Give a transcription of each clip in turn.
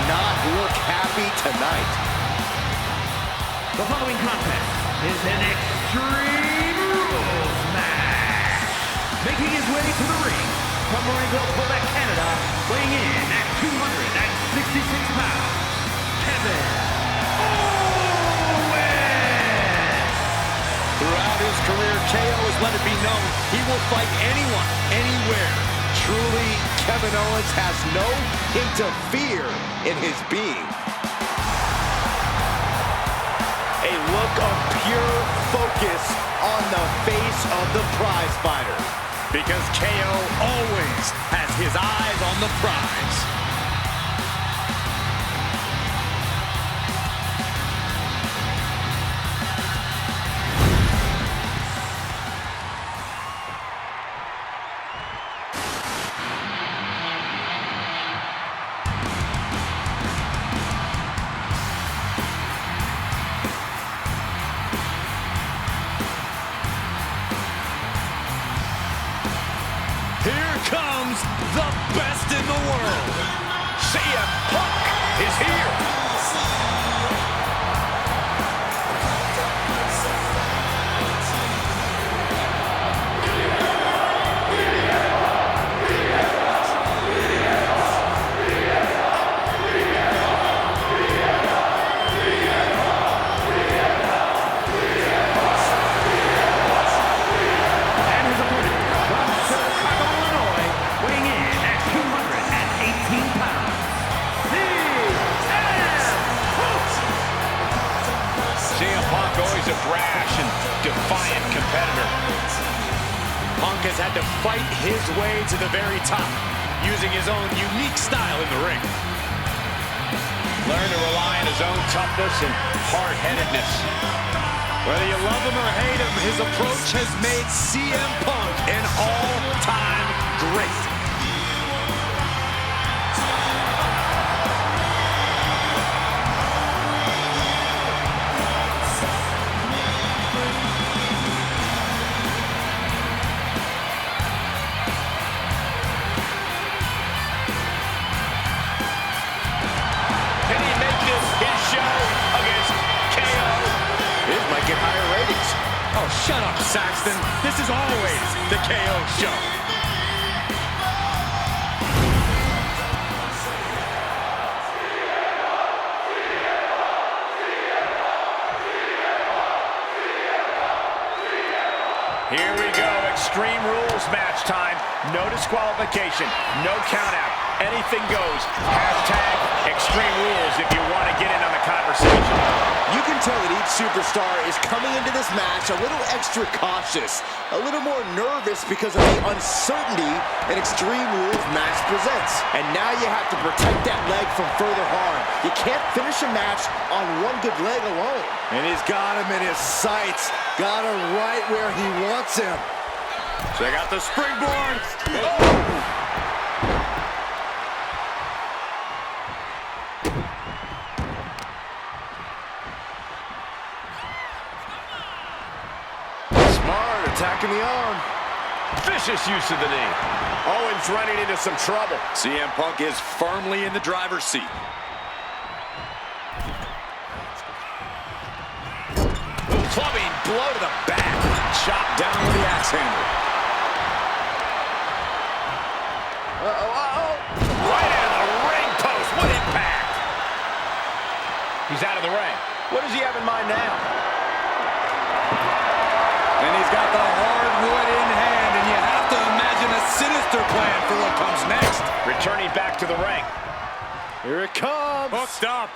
not look happy tonight. The following contest is an Extreme Rules match. Making his way to the ring from Marieville, Quebec, Canada, weighing in at 266 pounds, Kevin Owens. Throughout his career, KO has let it be known he will fight anyone, anywhere. Truly, Kevin Owens has no hint of fear in his being. A look of pure focus on the face of the prize fighter. Because KO always has his eyes on the prize. Here comes the best in the world. CM Punk is here. Always a brash and defiant competitor. Punk has had to fight his way to the very top, using his own unique style in the ring. Learn to rely on his own toughness and hard-headedness. Whether you love him or hate him, his approach has made CM Punk an all-time great. Oh, shut up, Saxton. This is always the KO show. Here we go, Extreme Rules match time. No disqualification, no count out. Anything goes. Hashtag Extreme Rules if you want to get in on the conversation. You can tell that each superstar is coming into this match a little extra cautious, a little more nervous because of the uncertainty an Extreme Rules match presents. And now you have to protect that leg from further harm. You can't finish a match on one good leg alone. And he's got him in his sights, got him right where he wants him. Check out the springboard. Oh! Attacking the arm. Vicious use of the knee. Owens running into some trouble. CM Punk is firmly in the driver's seat. Clubbing blow to the back. Chopped down with the axe handle. Right into the ring post. What impact. He's out of the ring. What does he have in mind now? And he's got the hardwood in hand, and you have to imagine a sinister plan for what comes next. Returning back to the ring. Here it comes. Hooked up.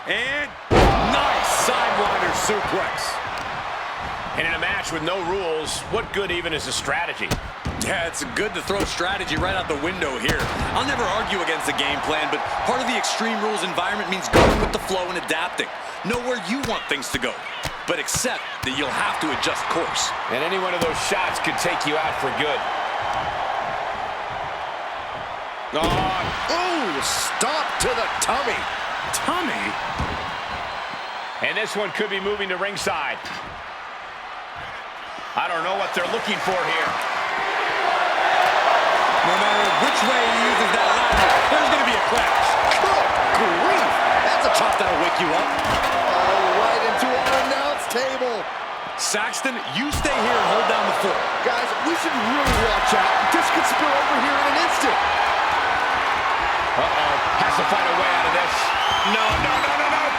And nice sidewinder suplex. And in a match with no rules, what good even is a strategy? Yeah, it's good to throw strategy right out the window here. I'll never argue against the game plan, but part of the Extreme Rules environment means going with the flow and adapting. Know where you want things to go, but accept that you'll have to adjust course. And any one of those shots could take you out for good. Ooh, stop to the tummy. Tummy? And this one could be moving to ringside. I don't know what they're looking for here. No matter which way he uses that ladder, there's going to be a crash. Good grief. chop that'll wake you up. Oh, right into our announce table. Saxton, you stay here and hold down the fort. Guys, we should really watch out. This could spill over here in an instant. Uh-oh. Has to find a way out of this. No.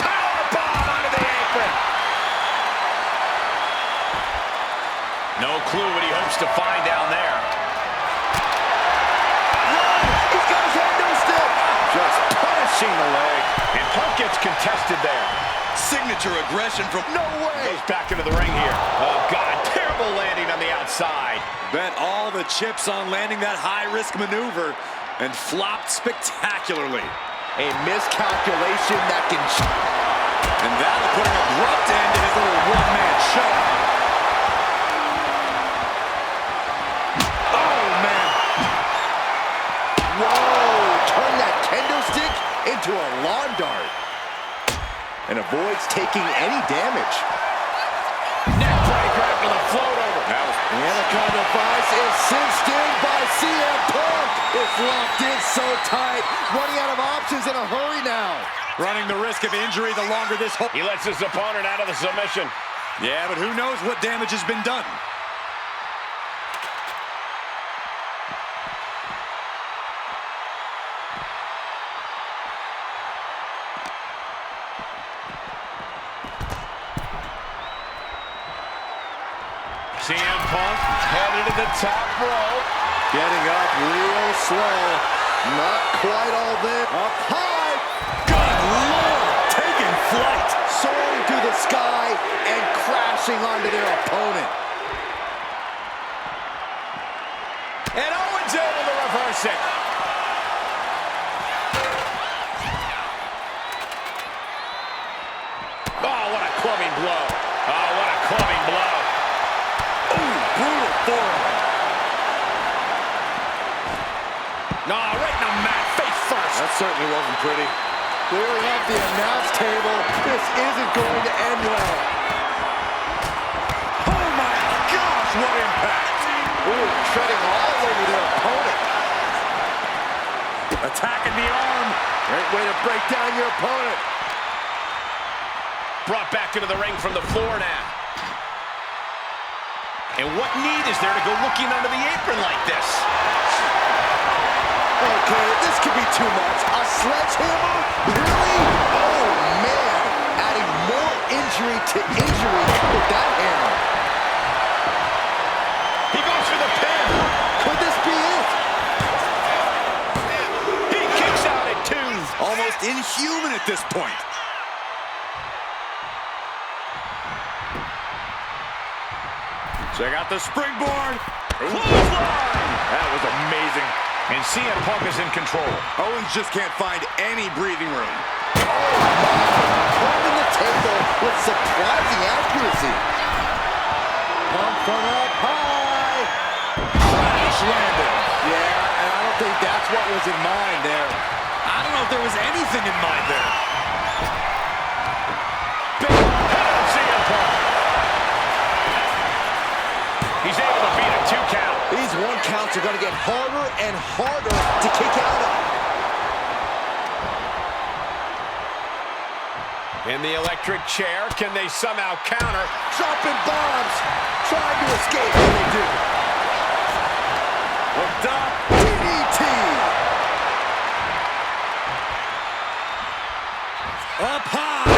Power bomb onto the apron. No clue what he hopes to find down there. Run! He's got his head no stick. Just punishing the leg. And Punk gets contested there. Signature aggression from... No way. Goes back into the ring here. Oh, God. Terrible landing on the outside. Bet all the chips on landing that high-risk maneuver and flopped spectacularly. A miscalculation that can... And that'll put an abrupt end to his little one-man show. Oh, man. Whoa! Turn that kendo stick into a lawn dart. And avoids taking any damage. Neck breaker after the float over. The Anaconda Vice is cinched in by CM Punk. It's locked in so tight. Running out of options in a hurry now. Running the risk of injury the longer this whole... He lets his opponent out of the submission. Yeah, but who knows what damage has been done. CM Punk headed to the top rope. Getting up real slow. Not quite all there. Up high. Good Lord! Taking flight. Soaring through the sky and crashing onto their opponent. And Owens able to reverse it. Oh, what a clubbing blow. Oh, what a clubbing blow. Ooh, brutal forearm. No, right in the mat, face first. That certainly wasn't pretty. Clearing up the announce table. This isn't going to end well. Oh my gosh, what impact! Ooh, treading all over their opponent. Attacking the arm. Great way to break down your opponent. Brought back into the ring from the floor now. And what need is there to go looking under the apron like this? Okay, this could be too much. A sledgehammer? Really? Oh, man. Adding more injury to injury with that hammer. He goes for the pin. Could this be it? He kicks out at 2. Almost inhuman at this point. Check out the springboard. Clothesline. That was amazing. And CM Punk is in control. Owens just can't find any breathing room. Climbing the table with surprising accuracy. Pump from up high. Crash landing. Yeah, and I don't think that's what was in mind there. I don't know if there was anything in mind there. Big head of CM Punk. He's able to beat a 2 count. These 1 counts are going to get harder and harder to kick out of. In the electric chair, can they somehow counter? Dropping bombs. Trying to escape when they do. Hooked up. DDT. Up high.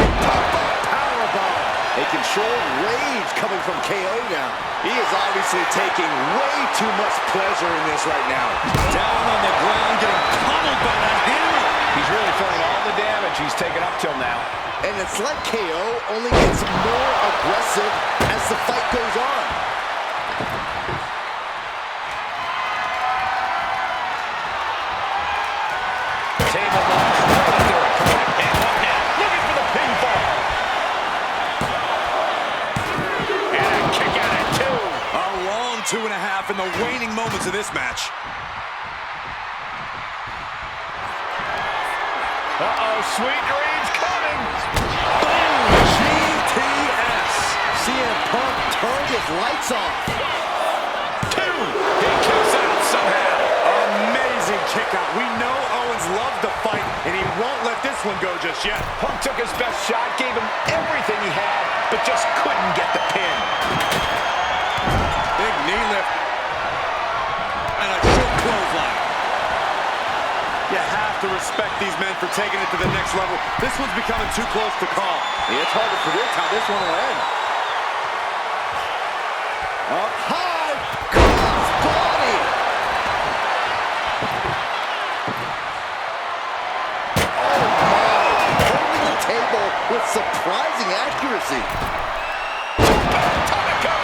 Powerbomb. A controlled rage coming from KO now. He is obviously taking way too much pleasure in this right now. Down on the ground, getting pummeled by that hammer. He's really feeling all the damage he's taken up till now. And it's like KO only gets more aggressive as the fight goes on. Table launch right at their opponent. And what now? Looking for the pinfall. And a kick out at 2. A long 2.5 in the waning moments of this match. Uh-oh, sweet dreams coming. Boom! GTS. CM Punk turned his lights off. 2. He kicks out somehow. Amazing kick out. We know Owens loves to fight, and he won't let this one go just yet. Punk took his best shot, gave him everything he had, but just couldn't get the pin. Big knee lift. And a short clothesline. You have to respect these men for taking it to the next level. This one's becoming too close to call. It's hard to predict how this one will end. Up high, crossbody. Oh my, holding the table with surprising accuracy. Tonico!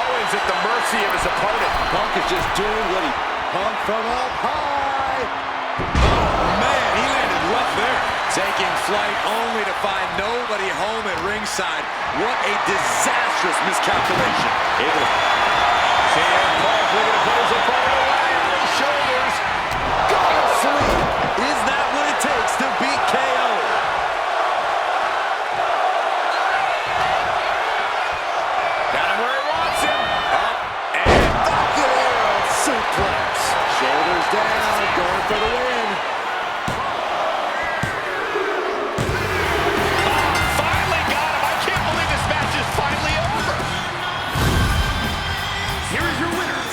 Owens at the mercy of his opponent. Punk is just doing what he Punk from up high. Oh man, he landed rough there. Taking flight only to find nobody home at ringside. What a disastrous miscalculation. CM Punk looking to put his opponent away on his shoulders. Go to sleep. Is that what it takes to beat KO? Got him where he wants him. Up and Bucket arrow suplex. Shoulders down, going for the win. finally got him. I can't believe this match is finally over. Here is your winner,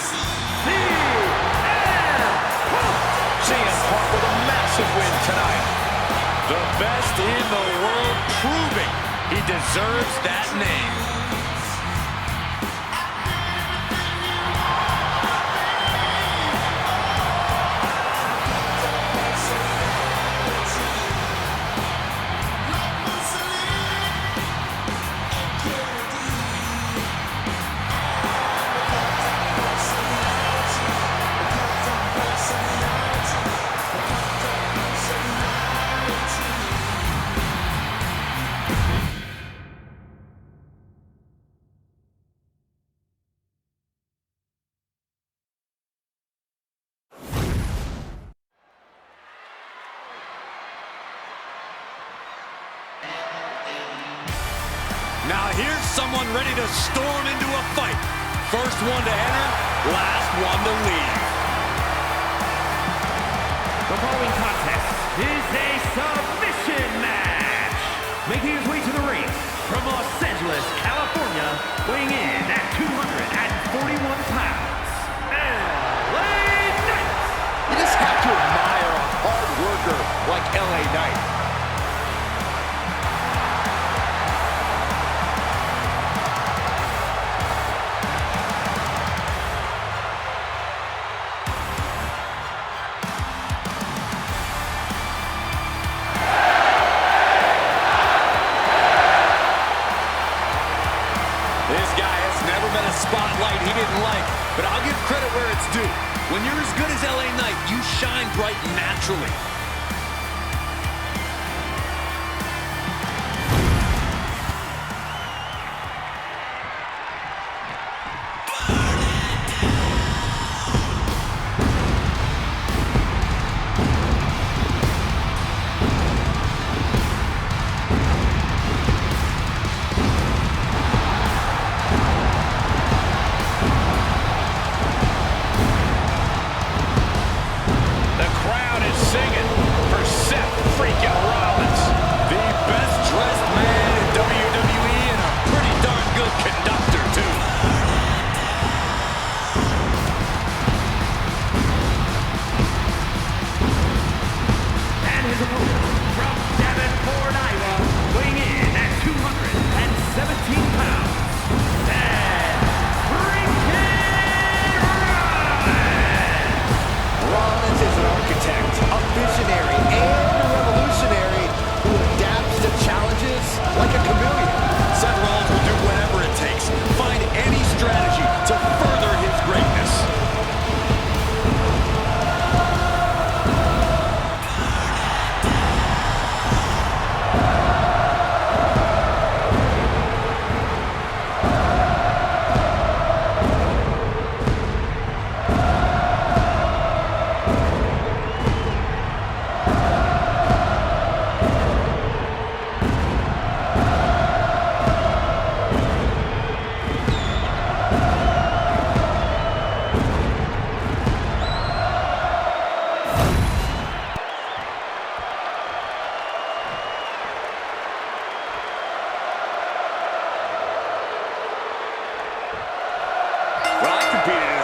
CM Punk with a massive win tonight. The best in the world, proving he deserves that name. Now here's someone ready to storm into a fight. First one to enter, last one to leave. The following contest is a submission match. Making his way to the ring from Los Angeles, California, weighing in at 241 pounds, LA Knight. You just have to admire a hard worker like LA Knight. This guy has never been a spotlight he didn't like, but I'll give credit where it's due. When you're as good as LA Knight, you shine bright naturally. The crowd is singing.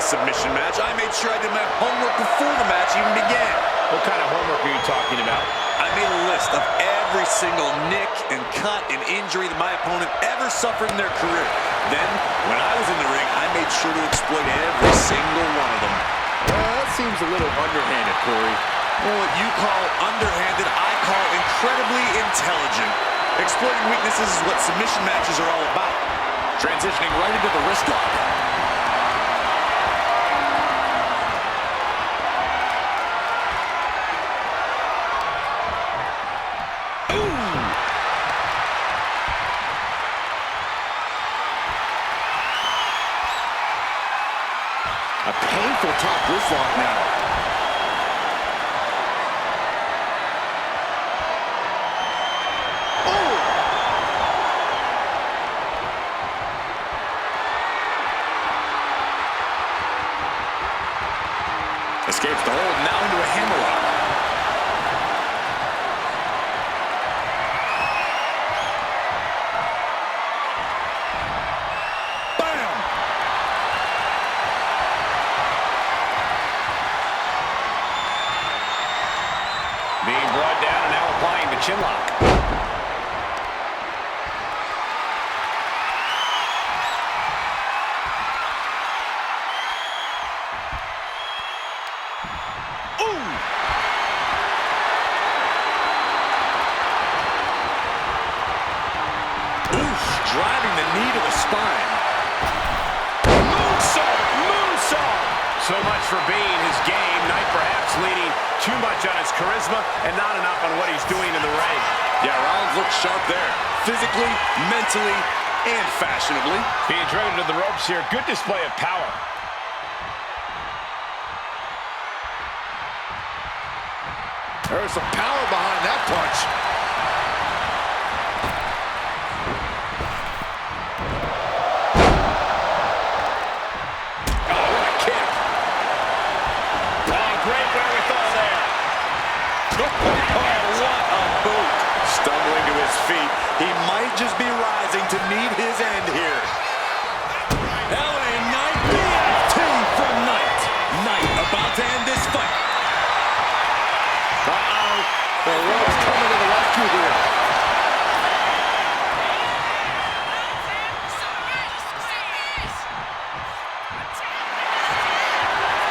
submission match. I made sure I did my homework before the match even began. What kind of homework are you talking about? I made a list of every single nick and cut and injury that my opponent ever suffered in their career. Then, when I was in the ring, I made sure to exploit every single one of them. That seems a little underhanded, Corey. Well, what you call underhanded, I call incredibly intelligent. Exploiting weaknesses is what submission matches are all about. Transitioning right into the wrist lock. A painful top wrist lock now. Oh! Escapes the hold, now into a hammerlock. Being brought down and now applying the chin lock. Driving the knee to the spine. Moonsault! Moonsault! So much for being his game. Knight perhaps leaning too much on his charisma and not enough on what he's doing in the ring. Yeah, Rollins looks sharp there. Physically, mentally, and fashionably. Being driven to the ropes here. Good display of power. There's some power behind that punch. Stumbling to his feet. He might just be rising to meet his end here. LA Knight BFT from Knight. Knight about to end this fight. Uh-oh. The ropes coming to the rescue here.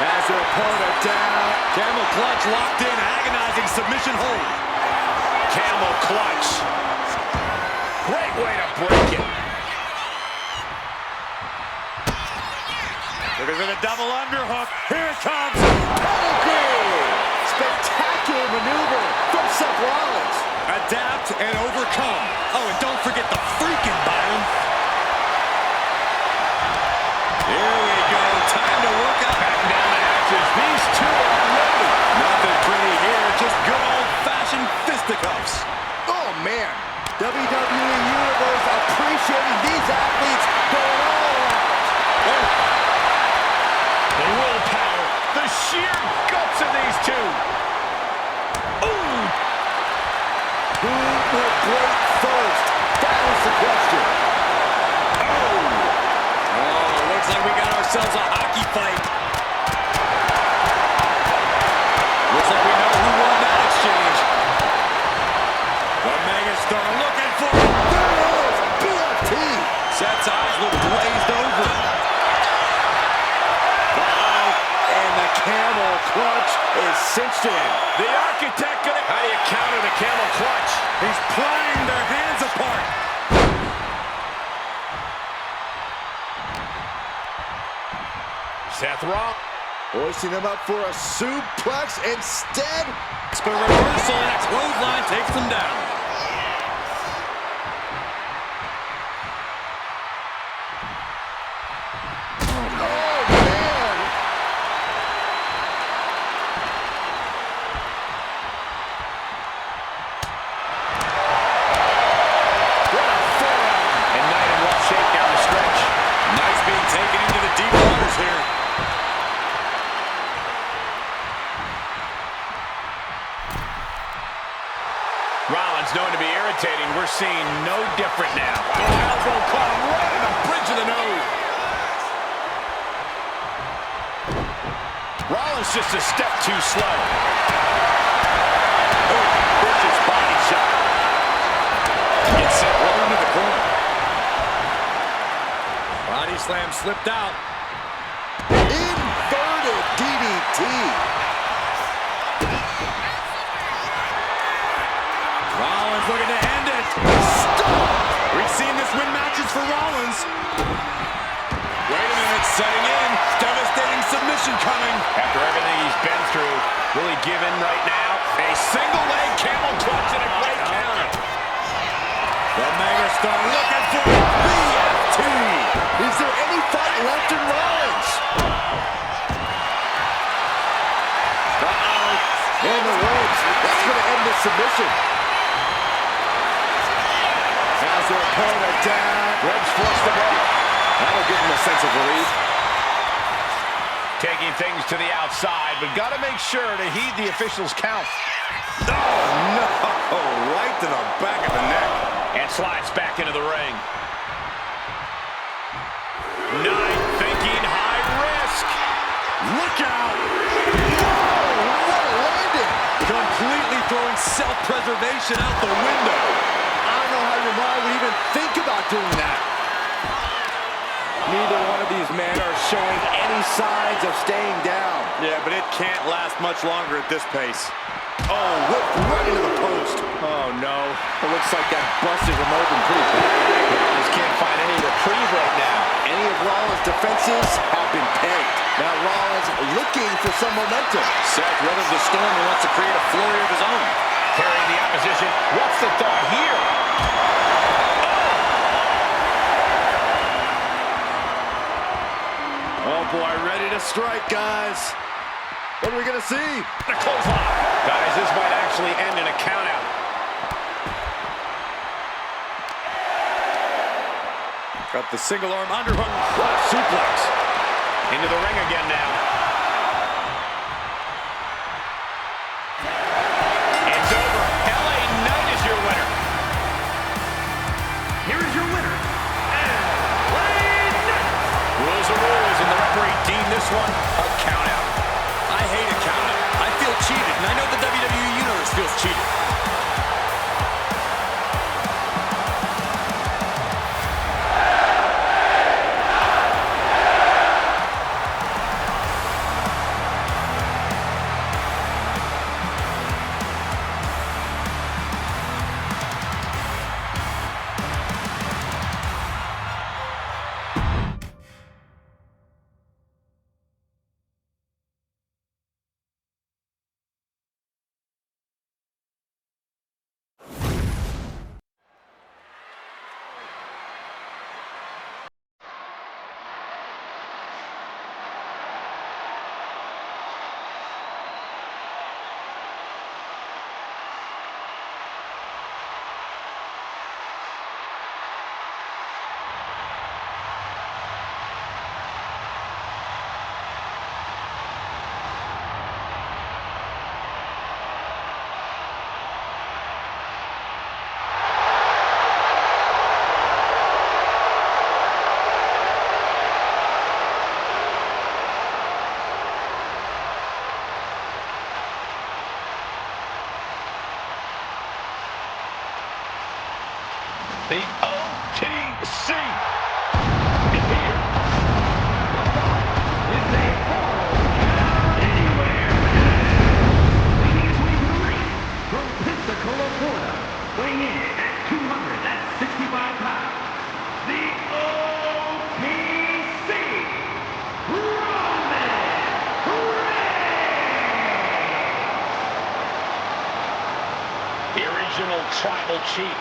Has their opponent down. Camel clutch locked in. Agonizing submission hold. Camel clutch. Great way to break it. Looking for the double underhook. Here it comes. Pedigree! Spectacular maneuver from Seth Rollins. Adapt and overcome. Oh, and don't forget the freaking Byron. Here we go. Time to work out. Back down the hatches. These two are ready. Nothing pretty here. Just good old-fashioned fisticuffs. Oh, man. WWE Universe appreciating these athletes going all out. Oh. The willpower. The sheer guts of these two. Ooh. Who will break first? That is the question. Oh, looks like we got ourselves a hockey fight. Looks like we know who won that exchange. The megastar looking for it. There it is. BFT. Seth's eyes look glazed over. And the camel clutch is cinched in. The architect gonna... How do you counter the camel clutch? He's prying their hands apart. Seth Rollins. Hoisting him up for a suplex instead. But reversal and a clothesline takes them down. Oh, man. What a forearm. And Knight in rough shape down the stretch. Knight's being taken into the deep waters here. Rollins known to be irritating. We're seeing no different now. Elbow caught him right on the bridge of the nose. Rollins just a step too slow. Oh, vicious body shot. Gets set right into the corner. Body slam slipped out. Inverted DDT. Rollins looking to end it. Stop. We've seen this win matches for Rollins. Wait a minute, setting in. Devastating submission coming. After everything he's been through, will he give in right now? A single leg camel clutch and a great counter. The megastar looking for a BFT. Is there any fight left in Rollins? In the ropes. That's going to end the submission. Has their opponent down. Legs forced to break. That'll give him a sense of relief. Taking things to the outside, but got to make sure to heed the officials' count. Oh, no. Right to the back of the neck. And slides back into the ring. Knight thinking high risk. Look out. Oh, what a landing. Completely throwing self-preservation out the window. I don't know how your mind would even think about doing that. Neither one of these men are showing any signs of staying down. Yeah, but it can't last much longer at this pace. Oh, whipped right into the post. Oh, no. It looks like that busted him open pretty bad. Rollins can't find any reprieve right now. Any of Rollins' defenses have been pegged. Now Rollins looking for some momentum. Seth weathers the storm and wants to create a flurry of his own. Carrying the opposition. What's the thought here? Oh boy, ready to strike, guys. What are we going to see? A clothesline. Guys, this might actually end in a countout. Got the single arm underhook. What a suplex. Into the ring again now. It's over. LA Knight is your winner. Here is your winner, LA Knight. Rules are rules, and the referee deemed this one a countout. I hate a countout. I feel cheated, and I know the WWE Universe feels cheated. The OTC is here. Is a anywhere. Making his way to the ring from Pensacola, Florida, weighing in at 265 pounds, the OTC, Roman Reigns. The original tribal chief.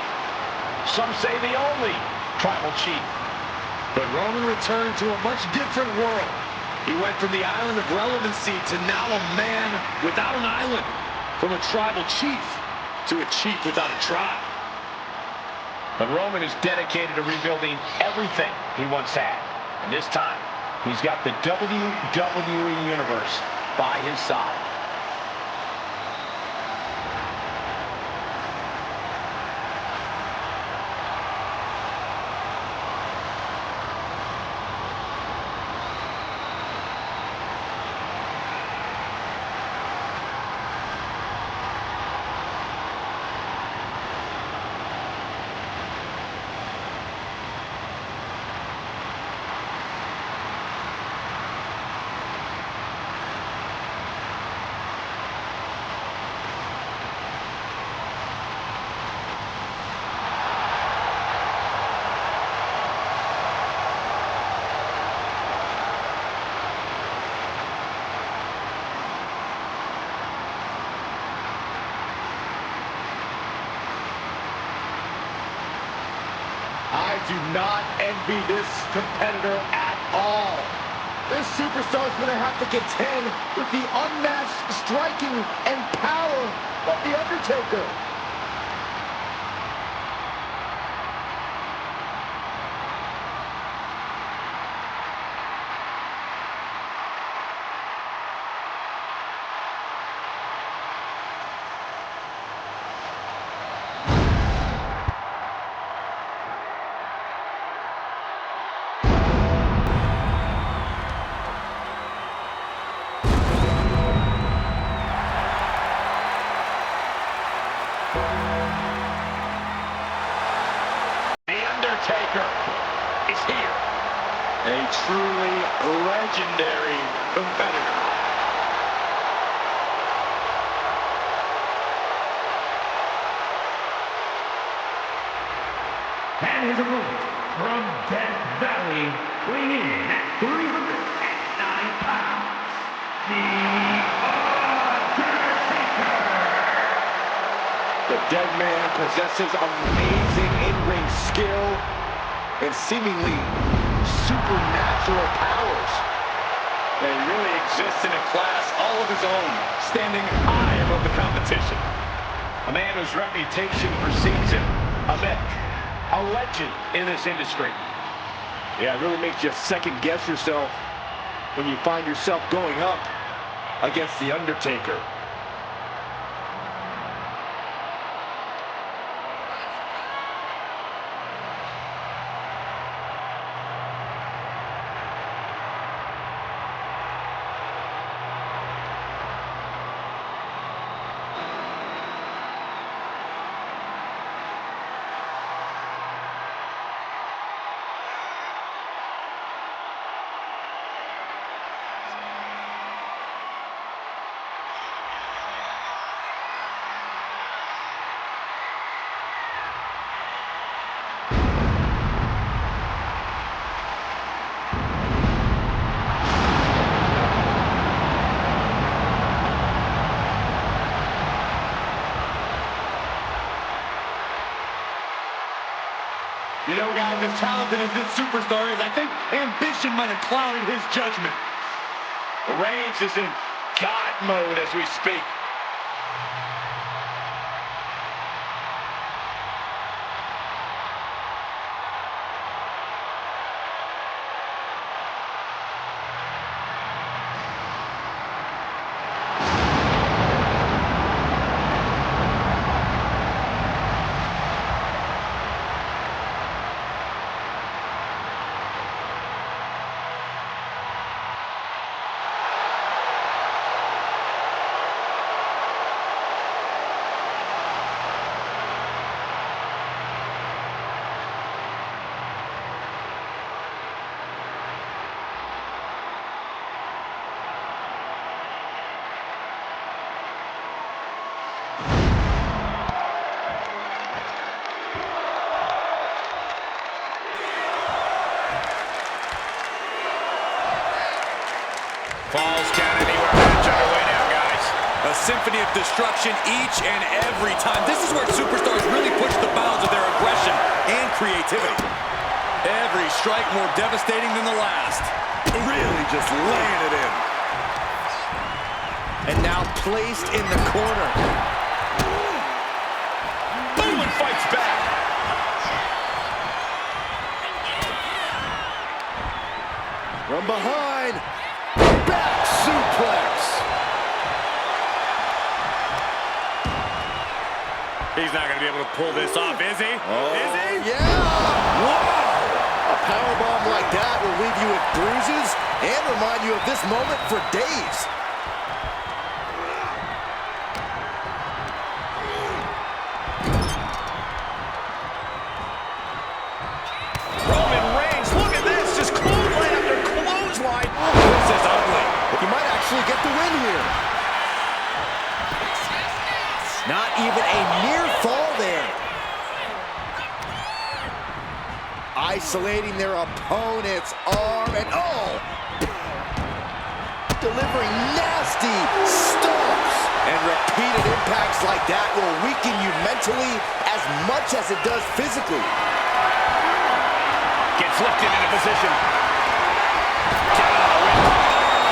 Some say the only tribal chief. But Roman returned to a much different world. He went from the island of relevancy to now a man without an island. From a tribal chief to a chief without a tribe. But Roman is dedicated to rebuilding everything he once had. And this time, he's got the WWE Universe by his side. do not envy this competitor at all. This superstar is going to have to contend with the unmatched striking and power of The Undertaker. Is here. A truly legendary competitor. And his opponent from Death Valley, weighing in at 309 pounds, The Undertaker. The dead man possesses amazing in-ring skill and seemingly supernatural powers. He really exists in a class all of his own, standing high above the competition. A man whose reputation precedes him, a myth, a legend in this industry. Yeah, it really makes you second guess yourself when you find yourself going up against The Undertaker. You know, guys, as talented as this superstar is, I think ambition might have clouded his judgment. Reigns is in God mode as we speak. Falls count anywhere. Match underway now, guys. A symphony of destruction each and every time. This is where superstars really push the bounds of their aggression and creativity. Every strike more devastating than the last. Really just laying it in. And now placed in the corner. Boom, and fights back. From behind. Back suplex. He's not going to be able to pull this off, is he? Is he? Yeah. Whoa. A powerbomb like that will leave you with bruises and remind you of this moment for days. Roman Reigns, look at this. Just clothesline after clothesline. This is ugly. He might actually get the win here. Not even a near fall there. Isolating their opponent's arm and delivering nasty stomps. And repeated impacts like that will weaken you mentally as much as it does physically. Inflicted into position. Down on the win.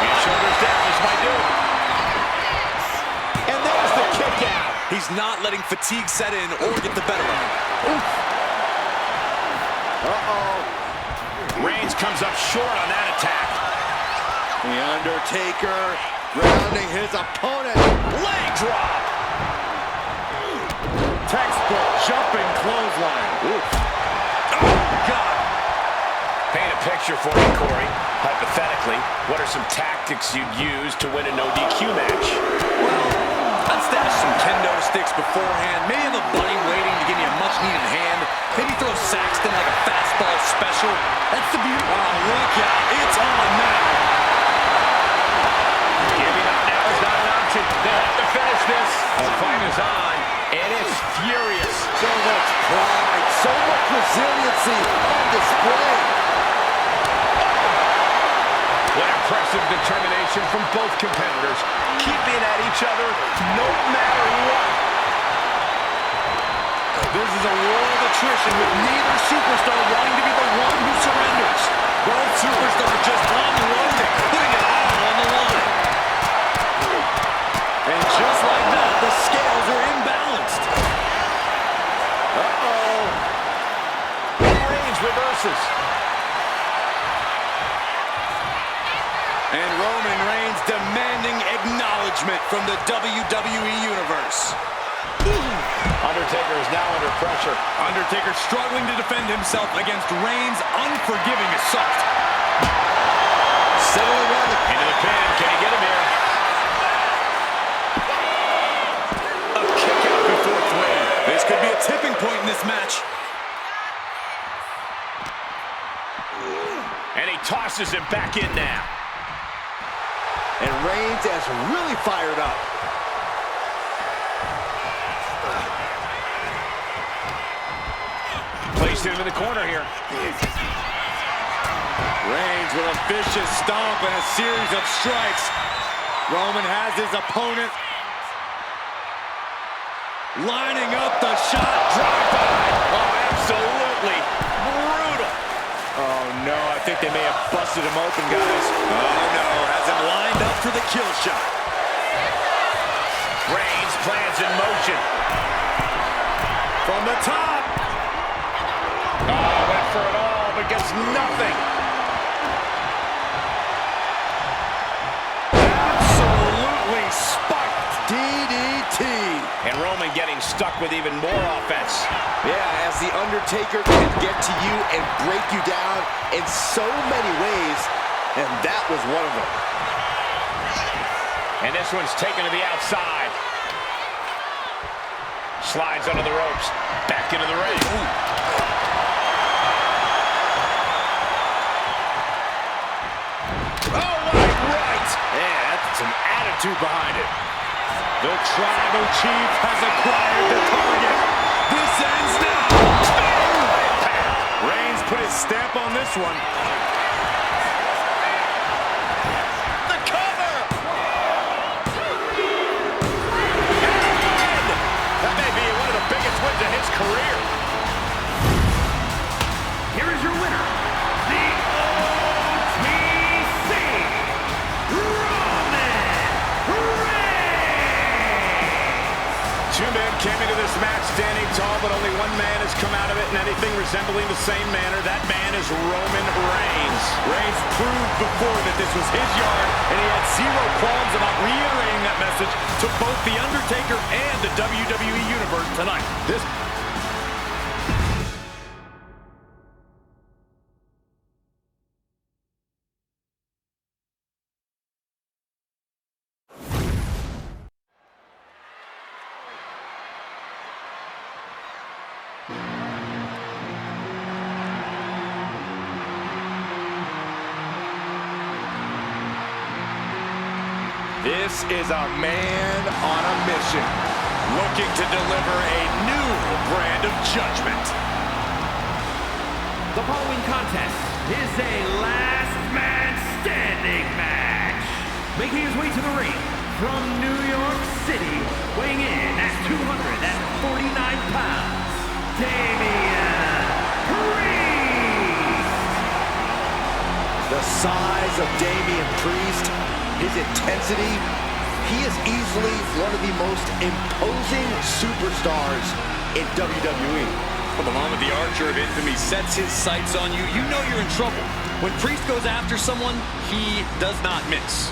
His shoulders down. This might do it. And there's the kick out. He's not letting fatigue set in or get the better of him. Reigns comes up short on that attack. The Undertaker grounding his opponent. Leg drop. Textbook jumping clothesline. Oof. Oh, God. Paint a picture for me, Corey. Hypothetically, what are some tactics you'd use to win a no DQ match? Well, I'd stash some kendo sticks beforehand. Maybe have a bunny waiting to give me a much-needed hand. Maybe throw Saxton like a fastball special. That's the beauty. Oh, look out. It's on now. Giving up now is not an option. They have to finish this. The fight is on, and it's furious. So much pride, so much resiliency on display. What impressive determination from both competitors, keeping at each other no matter what. This is a war of attrition with neither superstar wanting to be the one who surrenders. Both superstars just unloading, putting it all on the line. And just like that, the scales are imbalanced. Reigns reverses. And Roman Reigns demanding acknowledgement from the WWE Universe. Undertaker is now under pressure. Undertaker struggling to defend himself against Reigns' unforgiving assault. Settling on the Into the pin. Can he get him here? A kick out before three. This could be a tipping point in this match. And he tosses him back in now. And Reigns has really fired up. Placed him in the corner here. Reigns with a vicious stomp and a series of strikes. Roman has his opponent lining up the shot. Drive-by. Oh, absolutely brutal. Oh no, I think they may have busted him open, guys. Oh no, has him lined up for the kill shot. Reigns plans in motion. From the top. Oh, went for it all, but gets nothing. Absolutely spiked. DDT. And Roman getting stuck with even more offense. Yeah, as The Undertaker can get to you and break you down in so many ways, and that was one of them. And this one's taken to the outside. Slides under the ropes. Back into the ring. Oh, right. Yeah, that's some attitude behind it. The Tribal Chief has acquired the target. This ends now. Reigns put his stamp on this one. The cover. And that may be one of the biggest wins of his career. Here is your winner, the OTC, Roman Reigns. Two men came into this match standing tall, but only one man has come out of it in anything resembling the same manner. That man is Roman Reigns. Reigns proved before that this was his yard, and he had zero qualms about reiterating that message to both The Undertaker and the WWE Universe tonight. This is a man on a mission, looking to deliver a new brand of judgment. The following contest is a last man standing match. Making his way to the ring from New York City, weighing in at 249 pounds, Damian Priest. size of Damian Priest, his intensity, he is easily one of the most imposing superstars in WWE. Well, the moment the Archer of Infamy sets his sights on you, you know you're in trouble. When Priest goes after someone, he does not miss.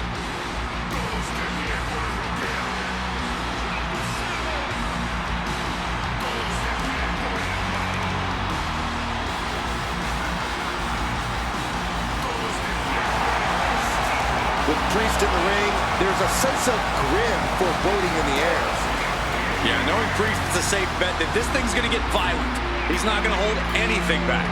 With Priest in the ring, there's a sense of grim foreboding in the air. Yeah, knowing Priest is a safe bet that this thing's going to get violent. He's not going to hold anything back.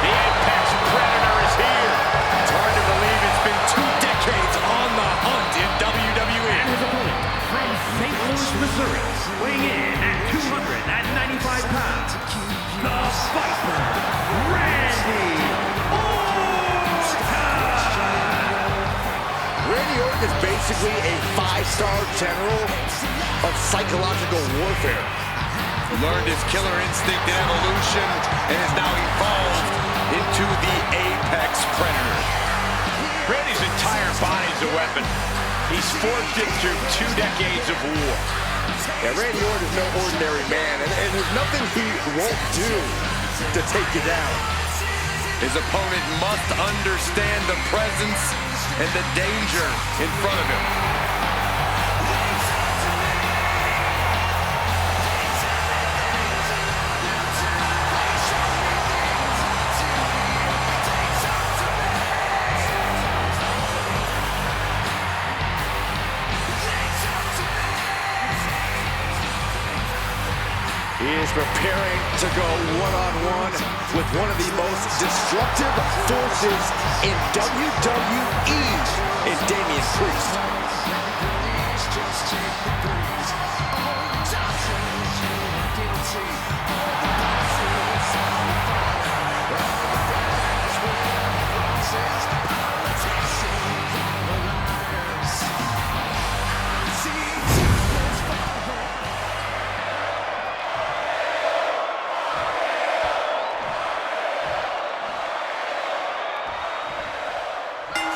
The Apex Predator is here. It's hard to believe it's been 2 decades on the hunt in WWE. And his opponent from St. Louis, Missouri, weighing in at 295 pounds, the Viper, Randy Orton! Randy Orton is basically a 5-star general of psychological warfare. Learned his killer instinct in evolution and is now evolved into the Apex Predator. Randy's entire body's a weapon. He's forged it through 2 decades of war. Yeah, Randy Orton is no ordinary man, and there's nothing he won't do to take you down. His opponent must understand the presence and the danger in front of him. He is preparing to go one-on-one with one of the most destructive forces in WWE, in Damian Priest.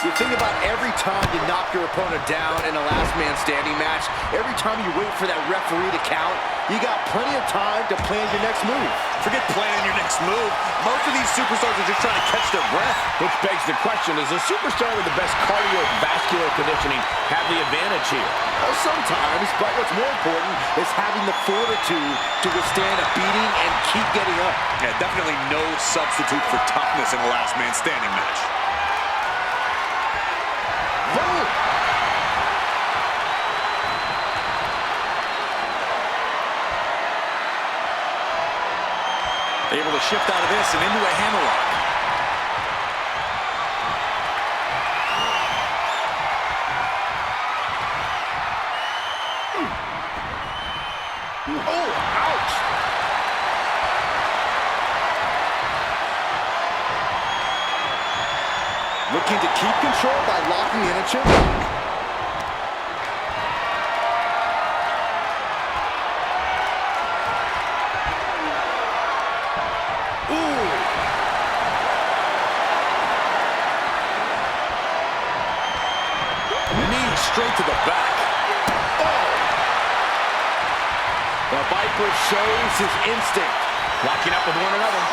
You think about every time you knock your opponent down in a last man standing match, every time you wait for that referee to count, you got plenty of time to plan your next move. Forget planning your next move. Most of these superstars are just trying to catch their breath. Which begs the question, does a superstar with the best cardiovascular conditioning have the advantage here? Sometimes, but what's more important is having the fortitude to withstand a beating and keep getting up. Yeah, definitely no substitute for toughness in a last man standing match. Boom! Able to shift out of this and into a hammerlock. Oh, ouch! Looking to keep control by locking in a chin lock. Ooh! Knee straight to the back. Oh! The Viper shows his instinct. Locking up with one another.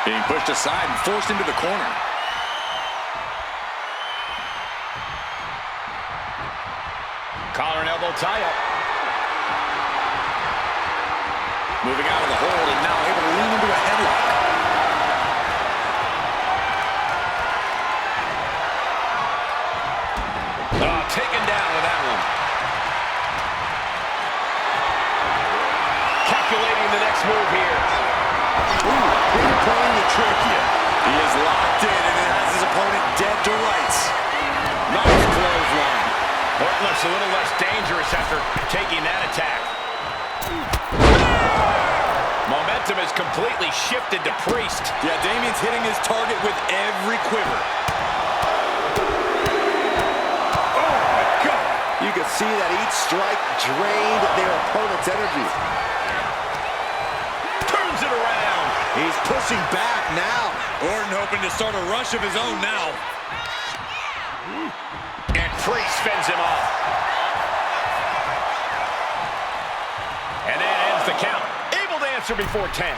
Being pushed aside and forced into the corner. Collar and elbow tie-up. Moving out of the hold and now able to lean into a headlock. Taken down with that one. Calculating the next move here. Ooh, he's playing the trick here. He is locked in and it has his opponent dead to rights. Nice clothesline. Orton looks a little less dangerous after taking that attack. Momentum momentum has completely shifted to Priest. Yeah, Damian's hitting his target with every quiver. Oh, my God. You can see that each strike drained their opponent's energy. Turns it around. He's pushing back now. Orton hoping to start a rush of his own now. And Priest fends him off. And that ends the count. Able to answer before 10.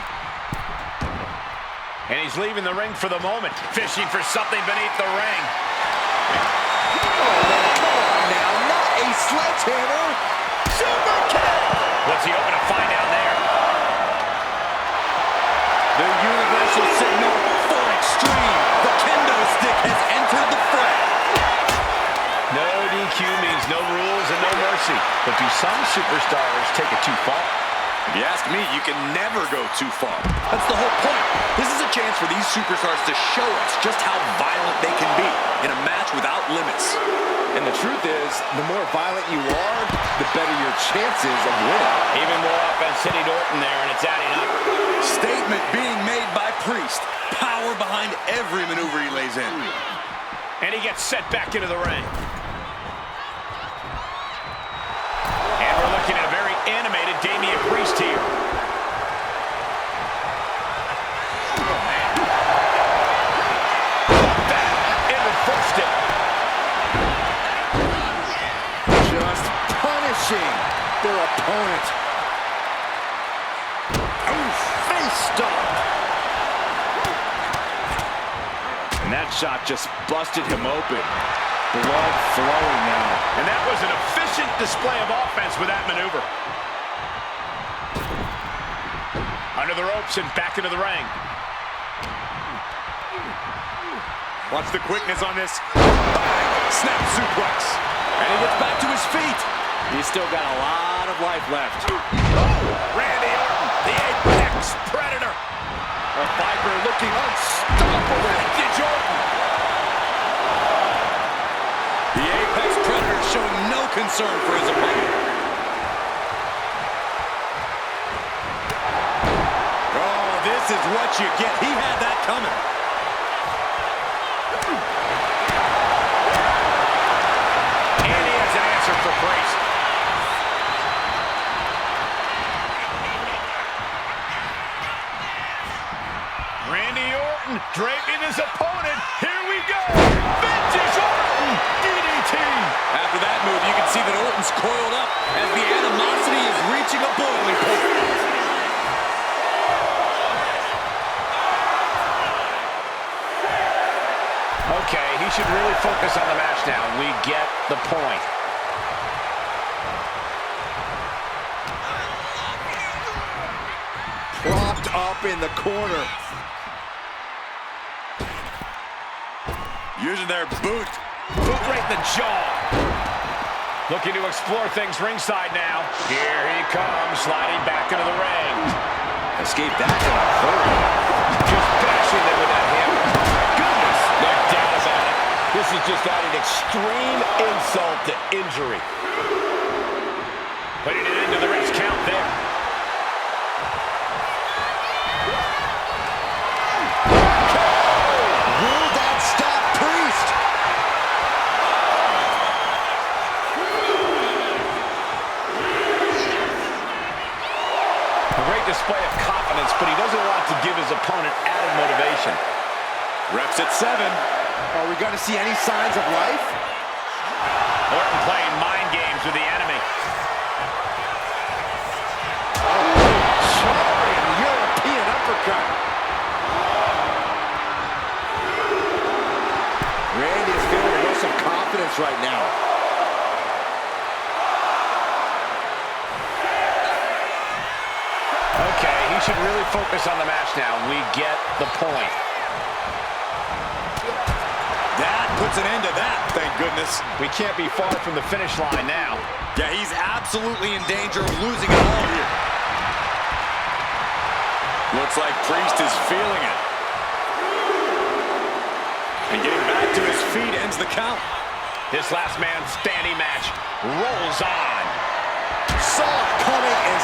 And he's leaving the ring for the moment, fishing for something beneath the ring. Come on now, not a sledgehammer. Super kick! What's he hoping to find down there? The universal signal for extreme. The kendo stick has entered the fray. No DQ means no rules and no mercy. But do some superstars take it too far? If you ask me, you can never go too far. That's the whole point. This is a chance for these superstars to show us just how violent they can be in a match without limits. And the truth is, the more violent you are, the better your chances of winning. Even more offense hitting Orton there, and it's adding up. Statement being made by Priest. Power behind every maneuver he lays in. And he gets set back into the ring. And we're looking at a very animated Damian Priest here. Oh, man. That, and reversed it. Just punishing their opponent. Oh, face stop. And that shot just busted him open. Blood flowing now. And that was an efficient display of offense with that maneuver. Under the ropes and back into the ring. Watch the quickness on this. Bang! Snap suplex. And he gets back to his feet. He's still got a lot of life left. Oh, Randy Orton, the Apex Predator. A Viper looking unstoppable. Vintage Orton. The Apex Predator showing no concern for his opponent. Oh, this is what you get. He had that coming. And he has an answer for Priest. Randy Orton draping his opponent. Here we go. Vintage Orton. DDT. After that move, you can see that Orton's coiled up as the animosity is reaching a boiling point. Okay, he should really focus on the match now. We get the point. Propped up in the corner. Using their boot. Boot right in the jaw. Looking to explore things ringside now. Here he comes, sliding back into the ring. Escaped that in a hurry. Just bashing them with that hip. Goodness, no doubt about it. This is just adding extreme insult to injury. Putting it into the rest count there. Will that stop Priest? A great display of confidence, but he doesn't want to give his opponent added motivation. Reps at 7. Are we going to see any signs of life? Orton playing mind games with the enemy. Charging European uppercut. Randy is feeling a rush of confidence right now. Okay, he should really focus on the match now. We get the point. That puts an end to that, thank goodness. We can't be far from the finish line now. Yeah, he's absolutely in danger of losing it all here. Looks like Priest is feeling it. And getting back to his feet ends the count. This last man standing match rolls on. Saw it coming and...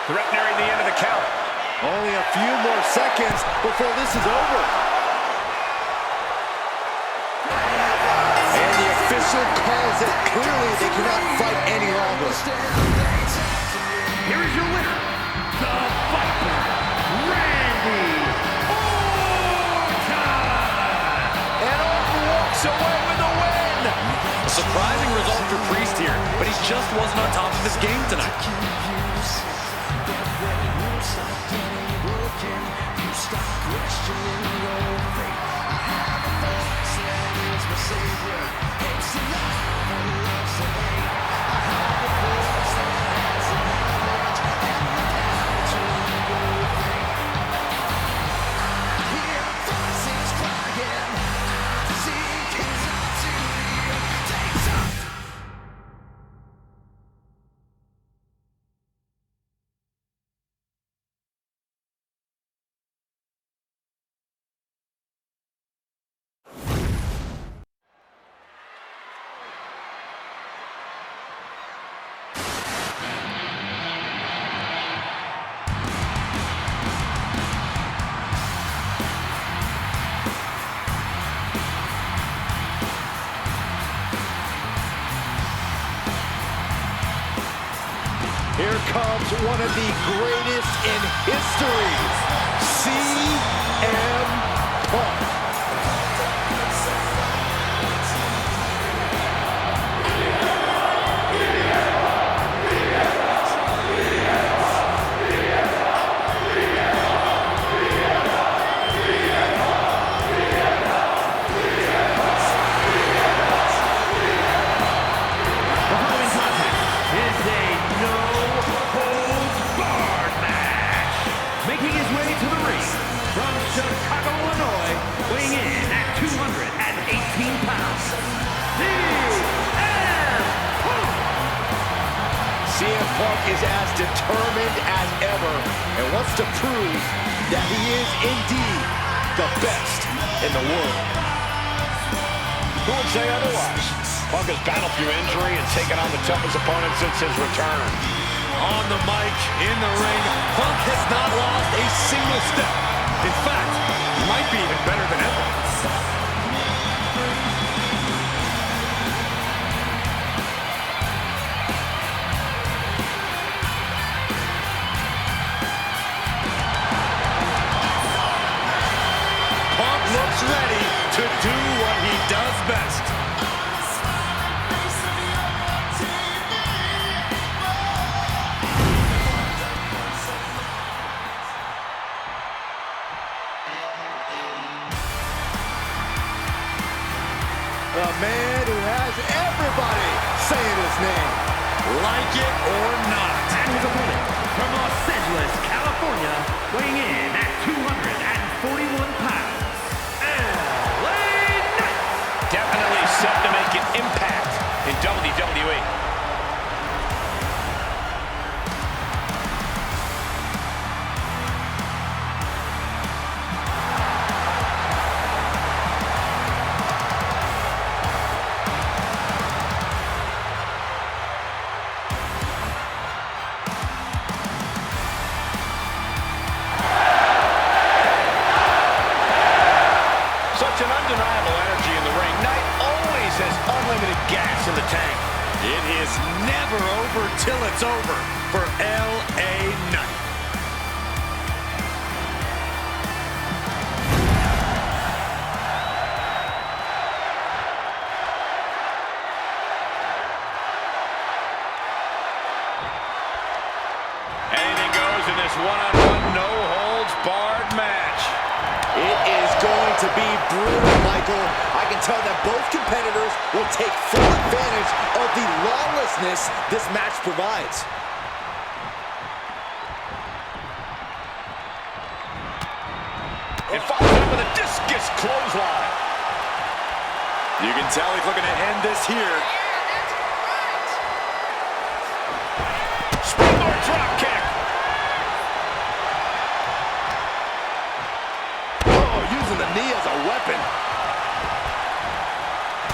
The ref nearing the end of the count. Only a few more seconds before this is over. And the official calls it. Clearly, they cannot fight any longer. Here is your winner, the Viper, Randy Orton! And Orton walks away with a win. A surprising result for Priest here, but he just wasn't on top of his game tonight. Here comes one of the greatest in history, CM Punk. Chicago, Illinois, weighing in at 218 pounds, CM Punk is as determined as ever and wants to prove that he is indeed the best in the world. Who would say otherwise? Punk has battled through injury and taken on the toughest opponent since his return. On the mic, in the ring, Punk has not lost a single step. In fact, he might be even better than ever. Punk looks ready to do what he does best. A man who has everybody saying his name. Like it or not. And his opponent from Los Angeles, California, weighing in at 241 pounds, LA Knight. Definitely set to make an impact in WWE. Such an undeniable energy in the ring. Knight always has unlimited gas in the tank. It is never over till it's over for LA Knight. Anything goes in this one-on-one, no-holds-barred match. It is going to be brutal, Michael. I can tell that both competitors will take full advantage of the lawlessness this match provides. And follows up with a discus clothesline. You can tell he's looking to end this here. Springboard drop kick. Oh, using the knee as a weapon.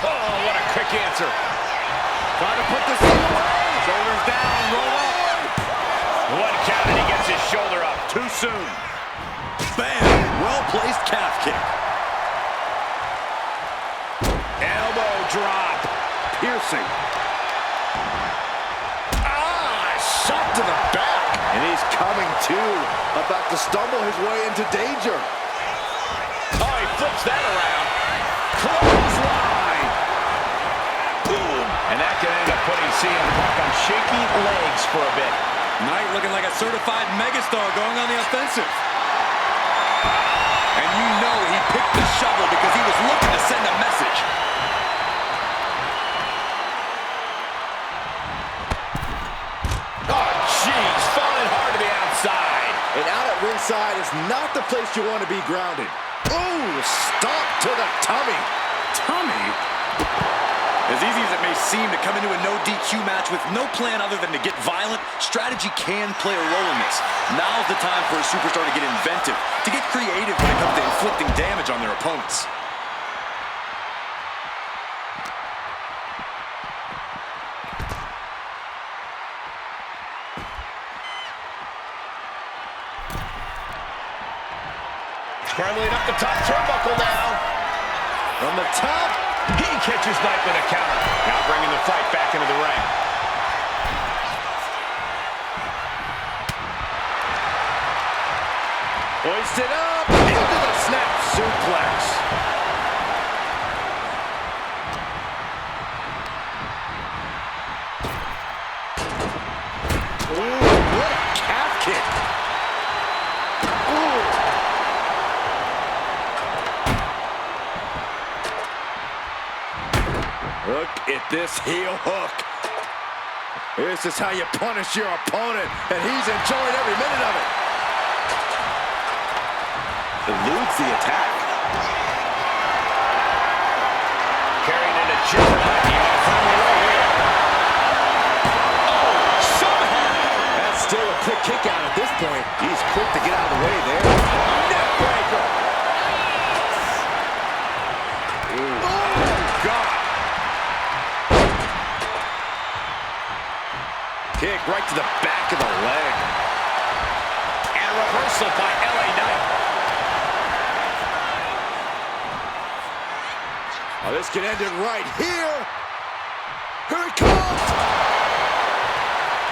Oh, what a quick answer. Trying to put this thing away. Shoulders down, roll up. One count and he soon. Bam! Well-placed calf kick. Elbow drop. Piercing. Shot to the back. And he's coming to. About to stumble his way into danger. Oh, he flips that around. Clothesline. Boom. And that can end up putting CM Punk on shaky legs for a bit. Knight looking like a certified megastar going on the offensive. And you know he picked the shovel because he was looking to send a message. Oh, jeez. Falling hard to the outside. And out at ringside is not the place you want to be grounded. Ooh, stop to the tummy. Tommy? As easy as it may seem to come into a no DQ match with no plan other than to get violent, strategy can play a role in this. Now's the time for a superstar to get inventive, to get creative when it comes to inflicting damage on their opponents. Scrambling up the top turnbuckle now. From the top. He catches Knight with a counter. Now bringing the fight back into the ring. Hoisted up. Into the snap suplex. Ooh, what a calf kick. Ooh. Look at this heel hook. This is how you punish your opponent, and he's enjoying every minute of it. Eludes the attack. Carrying into jeopardy. He might find the way here. Oh, somehow. That's still a quick kick out at this point. He's quick to get out of the way there. Neck breaker. Oh, God. Kick right to the back of the leg. And a reversal by LA Knight. Oh, this can end it right here. Here it comes.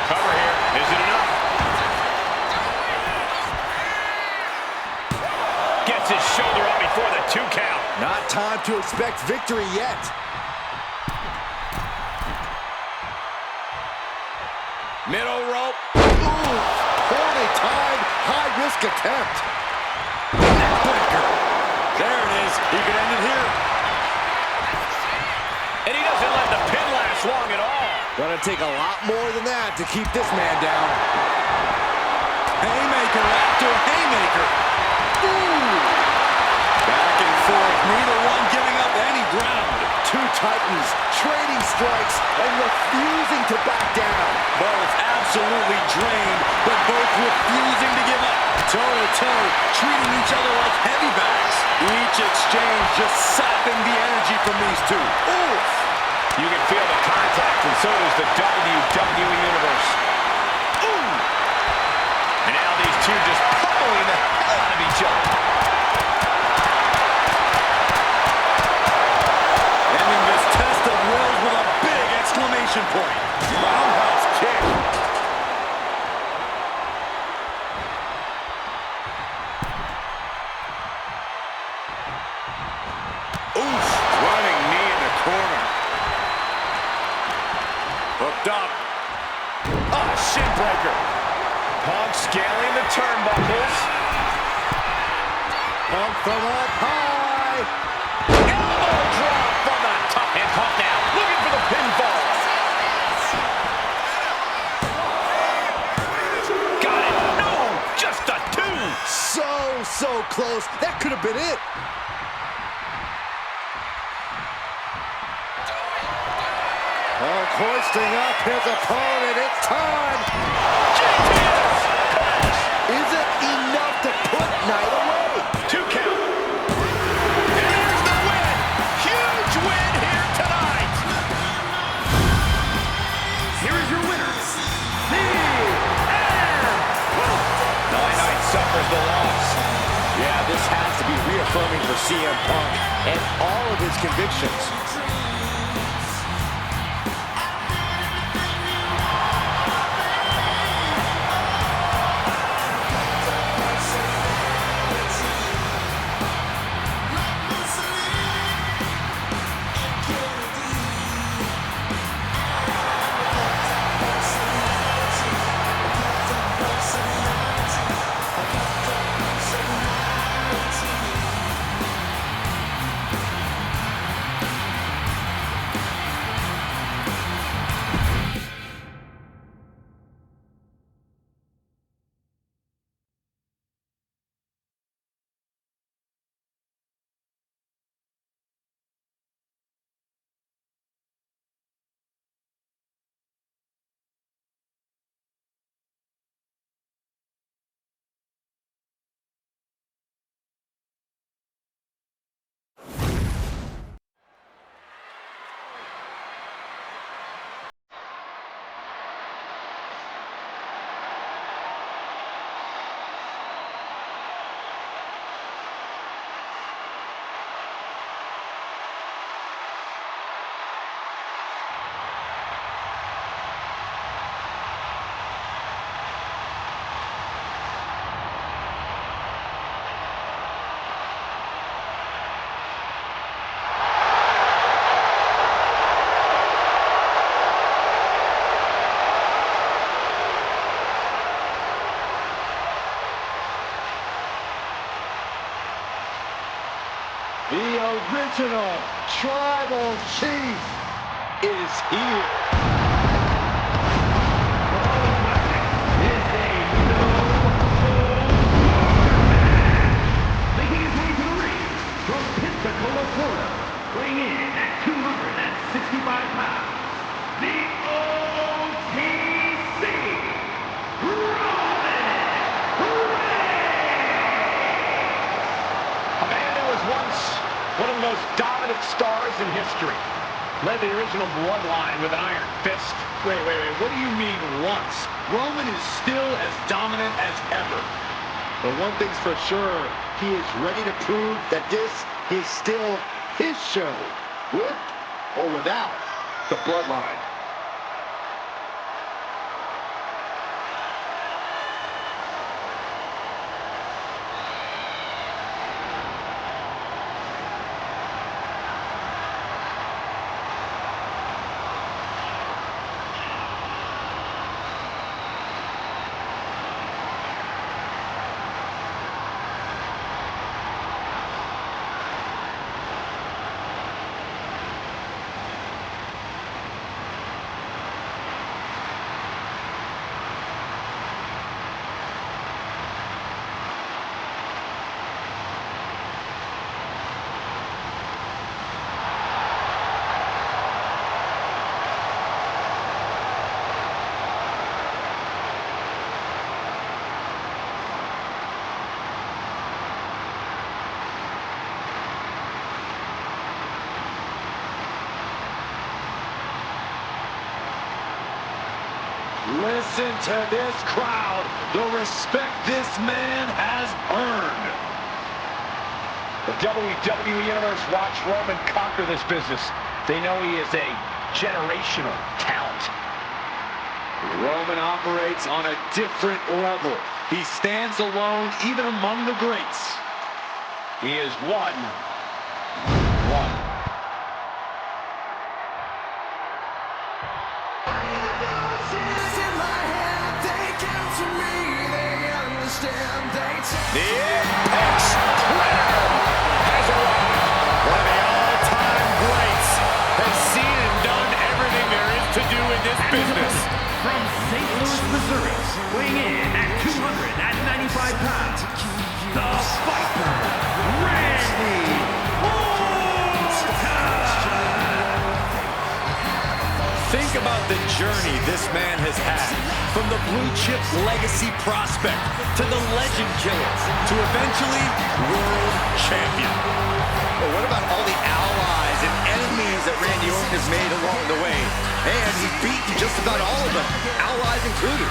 Cover here. Is it enough? Gets his shoulder up before the 2 count. Not time to expect victory yet. Middle rope. Ooh, poorly timed, high-risk attempt. Neckbreaker. There it is. He could end it here. And he doesn't let the pin last long at all. Gonna take a lot more than that to keep this man down. Haymaker after haymaker. Ooh. Back and forth. Neither one giving up any ground. Two titans trading strikes and refusing to back down. Both absolutely drained, but both refusing to give up. Toe-to-toe, treating each other like heavy bags. Each exchange just sapping the energy from these two. Oof! You can feel the contact, and so does the WWE Universe. Ooh! And now these two just pummeling the hell out of each other. Ending this test of wills with a big exclamation point. Roundhouse kick. Oof! Running knee in the corner. Hooked up. Oh, shin breaker. Punk scaling the turnbuckles. Punk from up high. Elbow drop from the top. And Punk now looking for the pinfall. Got it. No, just a 2. So close. That could have been it. Punk hoisting up his opponent. It's time. Is it enough to put Knight away? 2 count. And there's the win. Huge win here tonight. Here is your winner, LA Knight suffers the loss. Yeah, this has to be reaffirming for CM Punk and all of his convictions. The original Tribal Chief is here. It's a no-holds-barred match. Making his way to the ring from Pensacola, Florida, weighing in at 265 pounds, the OTC, Roman Reigns. A man who was once one of the most dominant stars in history. Led the original bloodline with an iron fist. Wait, what do you mean once? Roman is still as dominant as ever. But one thing's for sure, he is ready to prove that this is still his show, with or without the bloodline. Listen to this crowd, the respect this man has earned. The WWE Universe watched Roman conquer this business. They know he is a generational talent. Roman operates on a different level. He stands alone even among the greats. He is one. The Apex Predator has arrived. One of the all-time greats has seen and done everything there is to do in this business. From St. Louis, Missouri, weighing in at 295 pounds, the Viper, Randy Orton. Think about the journey this man has had. From the blue chip legacy prospect to the legend killer to eventually world champion. But what about all the allies and enemies that Randy Orton has made along the way? And he's beaten just about all of them, allies included.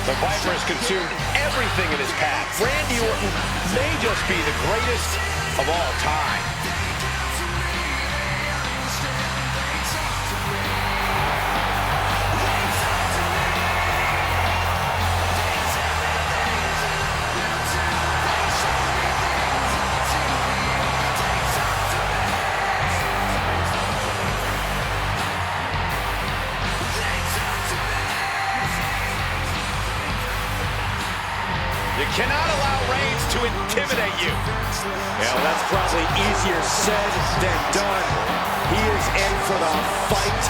The The Viper has consumed everything in his path. Randy Orton may just be the greatest of all time. You cannot allow Reigns to intimidate you. Yeah, well, that's probably easier said than done. He is in for the fight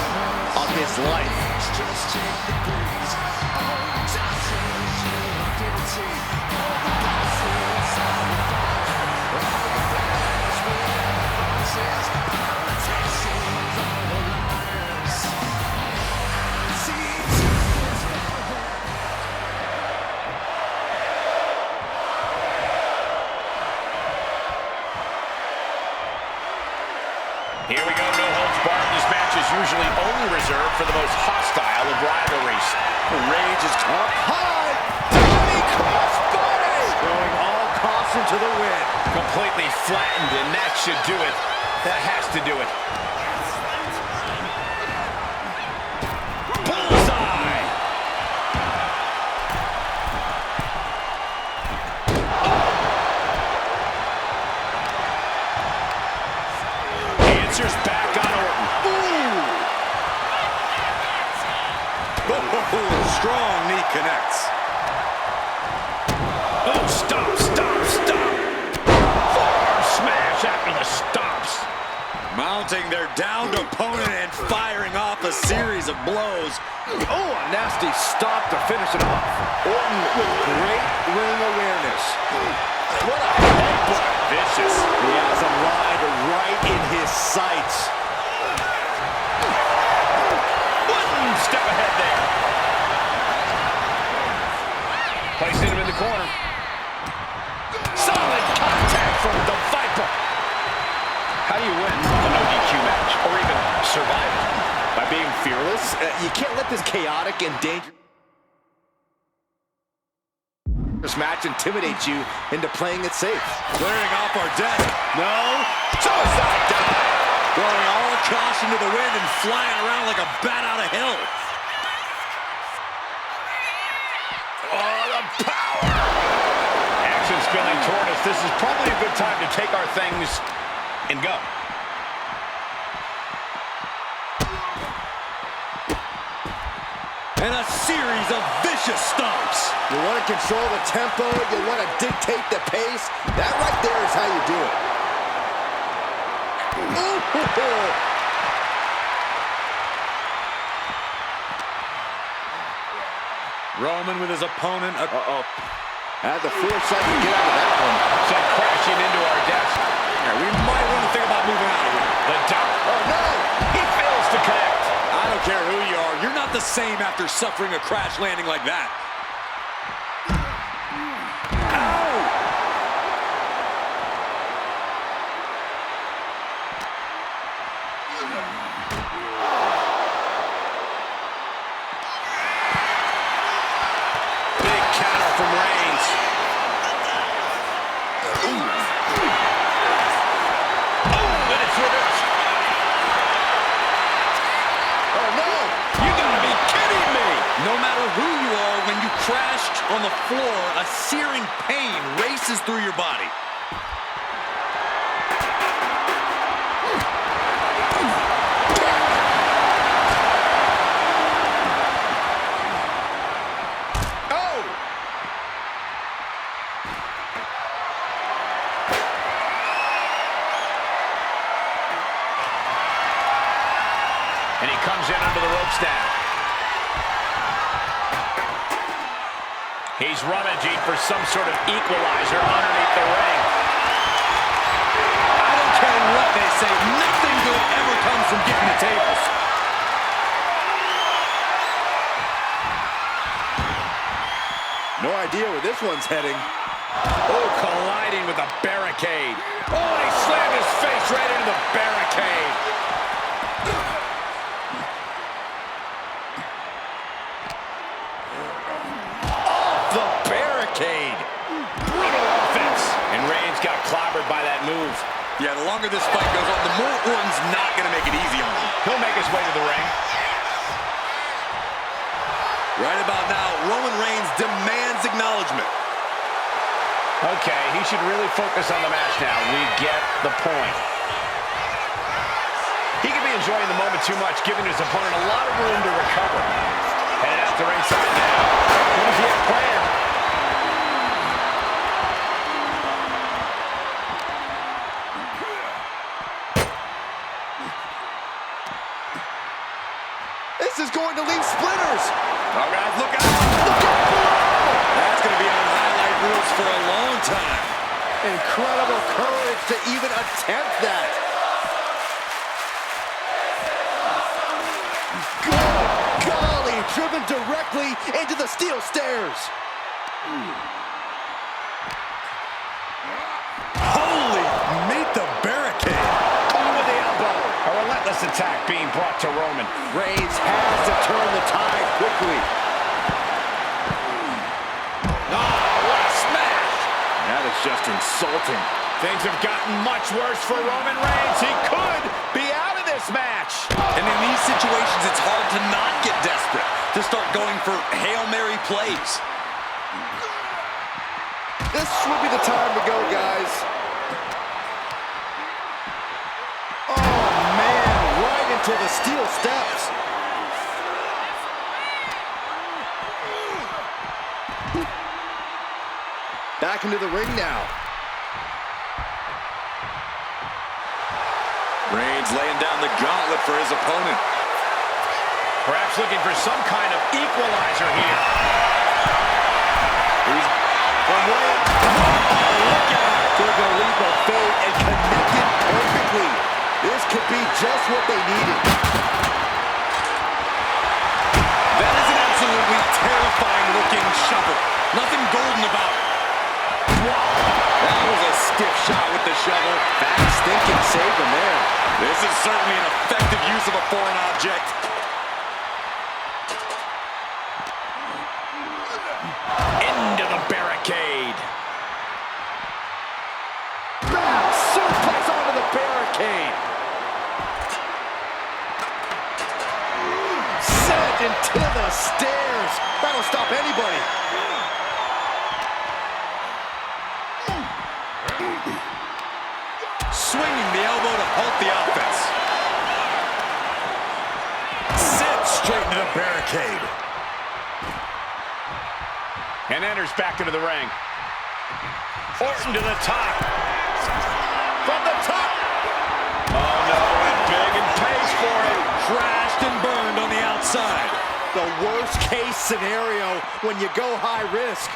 of his life. Here we go, no holds barred. This match is usually only reserved for the most hostile of rivalries. Rage is up high. Tony crossbody. Going all caution to the wind. Completely flattened, and that should do it. That has to do it. Bullseye! Answers back on Orton. Oh, strong knee connects. Oh, stop, stop, stop. Forearm smash after the stops. Mounting their downed opponent and firing off a series of blows. Oh, a nasty stop to finish it off. Orton with great ring awareness. What a headbutt. Vicious. He has him right in his sights. One step ahead there. Placing him in the corner. Solid contact from the Viper. How do you win a no DQ match, or even survive it? By being fearless, you can't let this chaotic and dangerous match intimidate you into playing it safe. Clearing off our deck. No. Suicide dive. Throwing all caution to the wind and flying around like a bat out of hell. Oh, the power. Action spilling toward us. This is probably a good time to take our things and go. And a series of vicious stomps. You want to control the tempo, you want to dictate the pace. That right there is how you do it. Roman with his opponent. Had the foresight to get out of that one. Sent crashing into our desk. Yeah, we might want to think about moving out of here. The dump. Oh, no! He fails to connect. I don't care who you are. You're not the same after suffering a crash landing like that. Big counter from Reigns. Oh, and it's reversed. Oh, no! You gotta be kidding me. No matter who you are, when you crashed on the floor, a searing pain races through your body. And he comes in under the ropes now. He's rummaging for some sort of equalizer underneath the ring. I don't care what they say, nothing good ever comes from getting the tables. No idea where this one's heading. Oh, colliding with the barricade. Oh, and he slammed his face right into the barricade. Oh, bothered by that move. Yeah, the longer this fight goes on, the more Orton's not going to make it easy on him. He'll make his way to the ring. Right about now, Roman Reigns demands acknowledgement. Okay, he should really focus on the match now. We get the point. He could be enjoying the moment too much, giving his opponent a lot of room to recover. Headed out to ringside now. What does he have planned? This is going to leave splinters. Oh, guys, look out. Look out below. That's going to be on highlight reels for a long time. Incredible courage to even attempt that. Good golly, driven directly into the steel stairs. Holy, meet the barricade. Caught with the elbow. A relentless attack being brought to Roman. Reigns has to turn the tide quickly. What a smash. That is just insulting. Things have gotten much worse for Roman Reigns. He could be out of this match. And in these situations, it's hard to not get desperate, to start going for Hail Mary plays. This would be the time to go, guys. Oh, man, right into the steel steps. Back into the ring now. Reigns laying down the gauntlet for his opponent. Perhaps looking for some kind of equalizer here. He's from way up. Oh, look out. Took a leap of faith and connected perfectly. This could be just what they needed. That is an absolutely terrifying looking shovel. Nothing golden about it. That was a stiff shot with the shovel. Fast thinking saved him there. This is certainly an effective use of a foreign object. Into the barricade. Suplex onto the barricade. Sent into the stairs. That'll stop anybody. Swinging the elbow to halt the offense. Sent straight into the barricade. And enters back into the ring. Orton to the top. From the top. Oh no, went big and pays for it. Crashed and burned on the outside. The worst case scenario when you go high risk.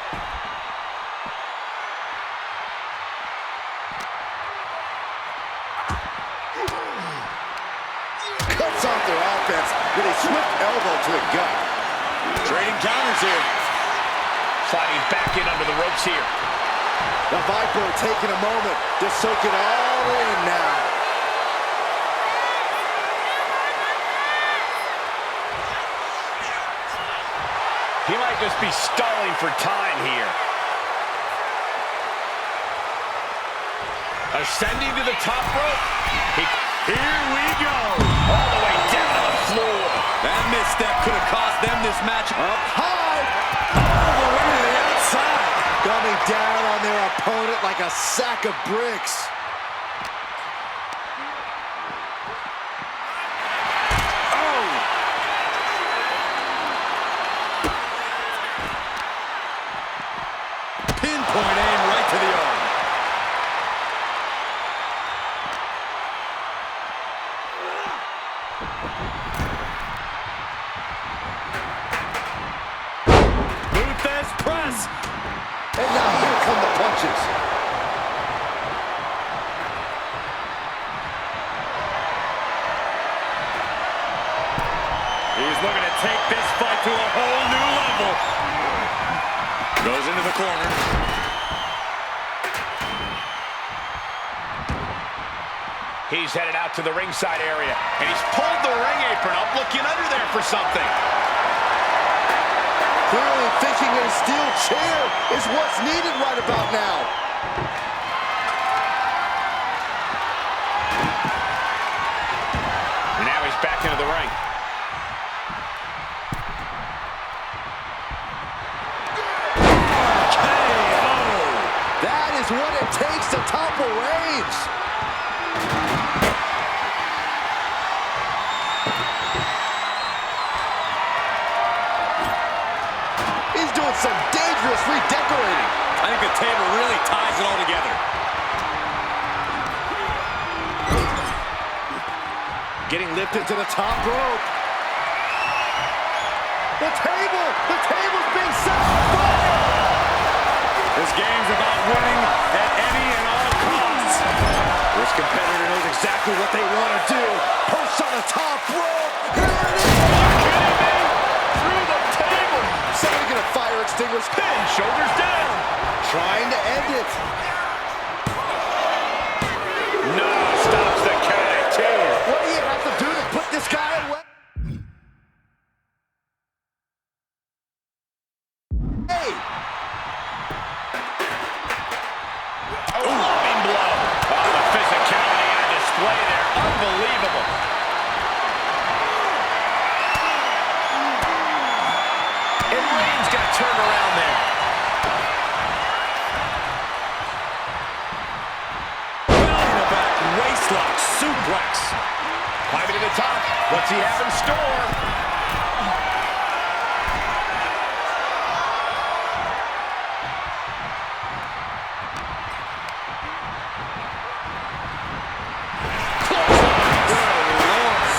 Cuts off their offense with a swift elbow to the gut. Trading counters here. Sliding back in under the ropes here. The Viper taking a moment to soak it all in now. He might just be stalling for time here. Ascending to the top rope. Here we go. All the way down to the floor. That misstep could have cost them this match. Up high. All the way to the outside. Coming down on their opponent like a sack of bricks. Oh! Pinpoint aim right to the arm. Luthez press. And now here come the punches. He's looking to take this fight to a whole new level. Goes into the corner. He's headed out to the ringside area, and he's pulled the ring apron up, looking under there for something. Clearly thinking a steel chair is what's needed right about now. it takes to topple Reigns. He's doing some dangerous redecorating. I think the table really ties it all together. Getting lifted to the top rope. The table's being set on fire. This game's about winning at any and all costs. This competitor knows exactly what they want to do. Perched on the top rope. Here it is. Through the table. Somebody get a fire extinguisher. Pin, shoulders down. Trying to end it. No, stops the count at 2. What do you have to do to put this guy away? Hey! A loving blow. Oh, the physicality on display there. Unbelievable. And Reigns got turned around there. Round-the-back waistlock suplex. Climbing to the top. What's he have in store?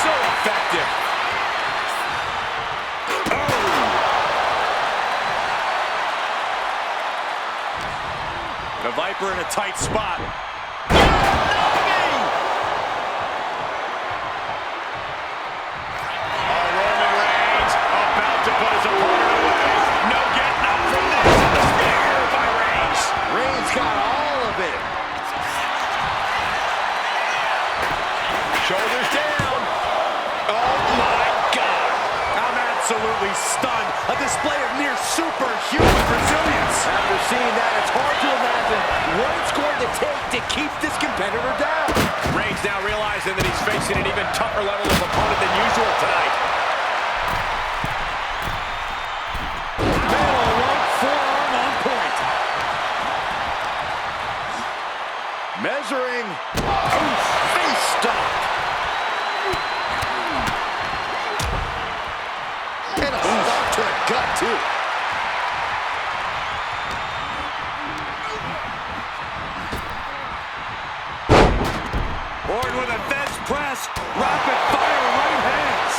So effective. The Viper in a tight spot. Roman Reigns about to put his opponent away. No getting up from this. And the spear by Reigns. Reigns got all of it. Shoulders down. Oh, my God. I'm absolutely stunned. A display of near superhuman resilience. After seeing that, it's hard to imagine what it's going to take to keep this competitor down. Reigns now realizing that he's facing an even tougher level of opponent than usual tonight. Metal right forearm on point. Measuring. Oof, face stop. And a stop to the gut, too. Orton with a fence press. Rapid fire right hands.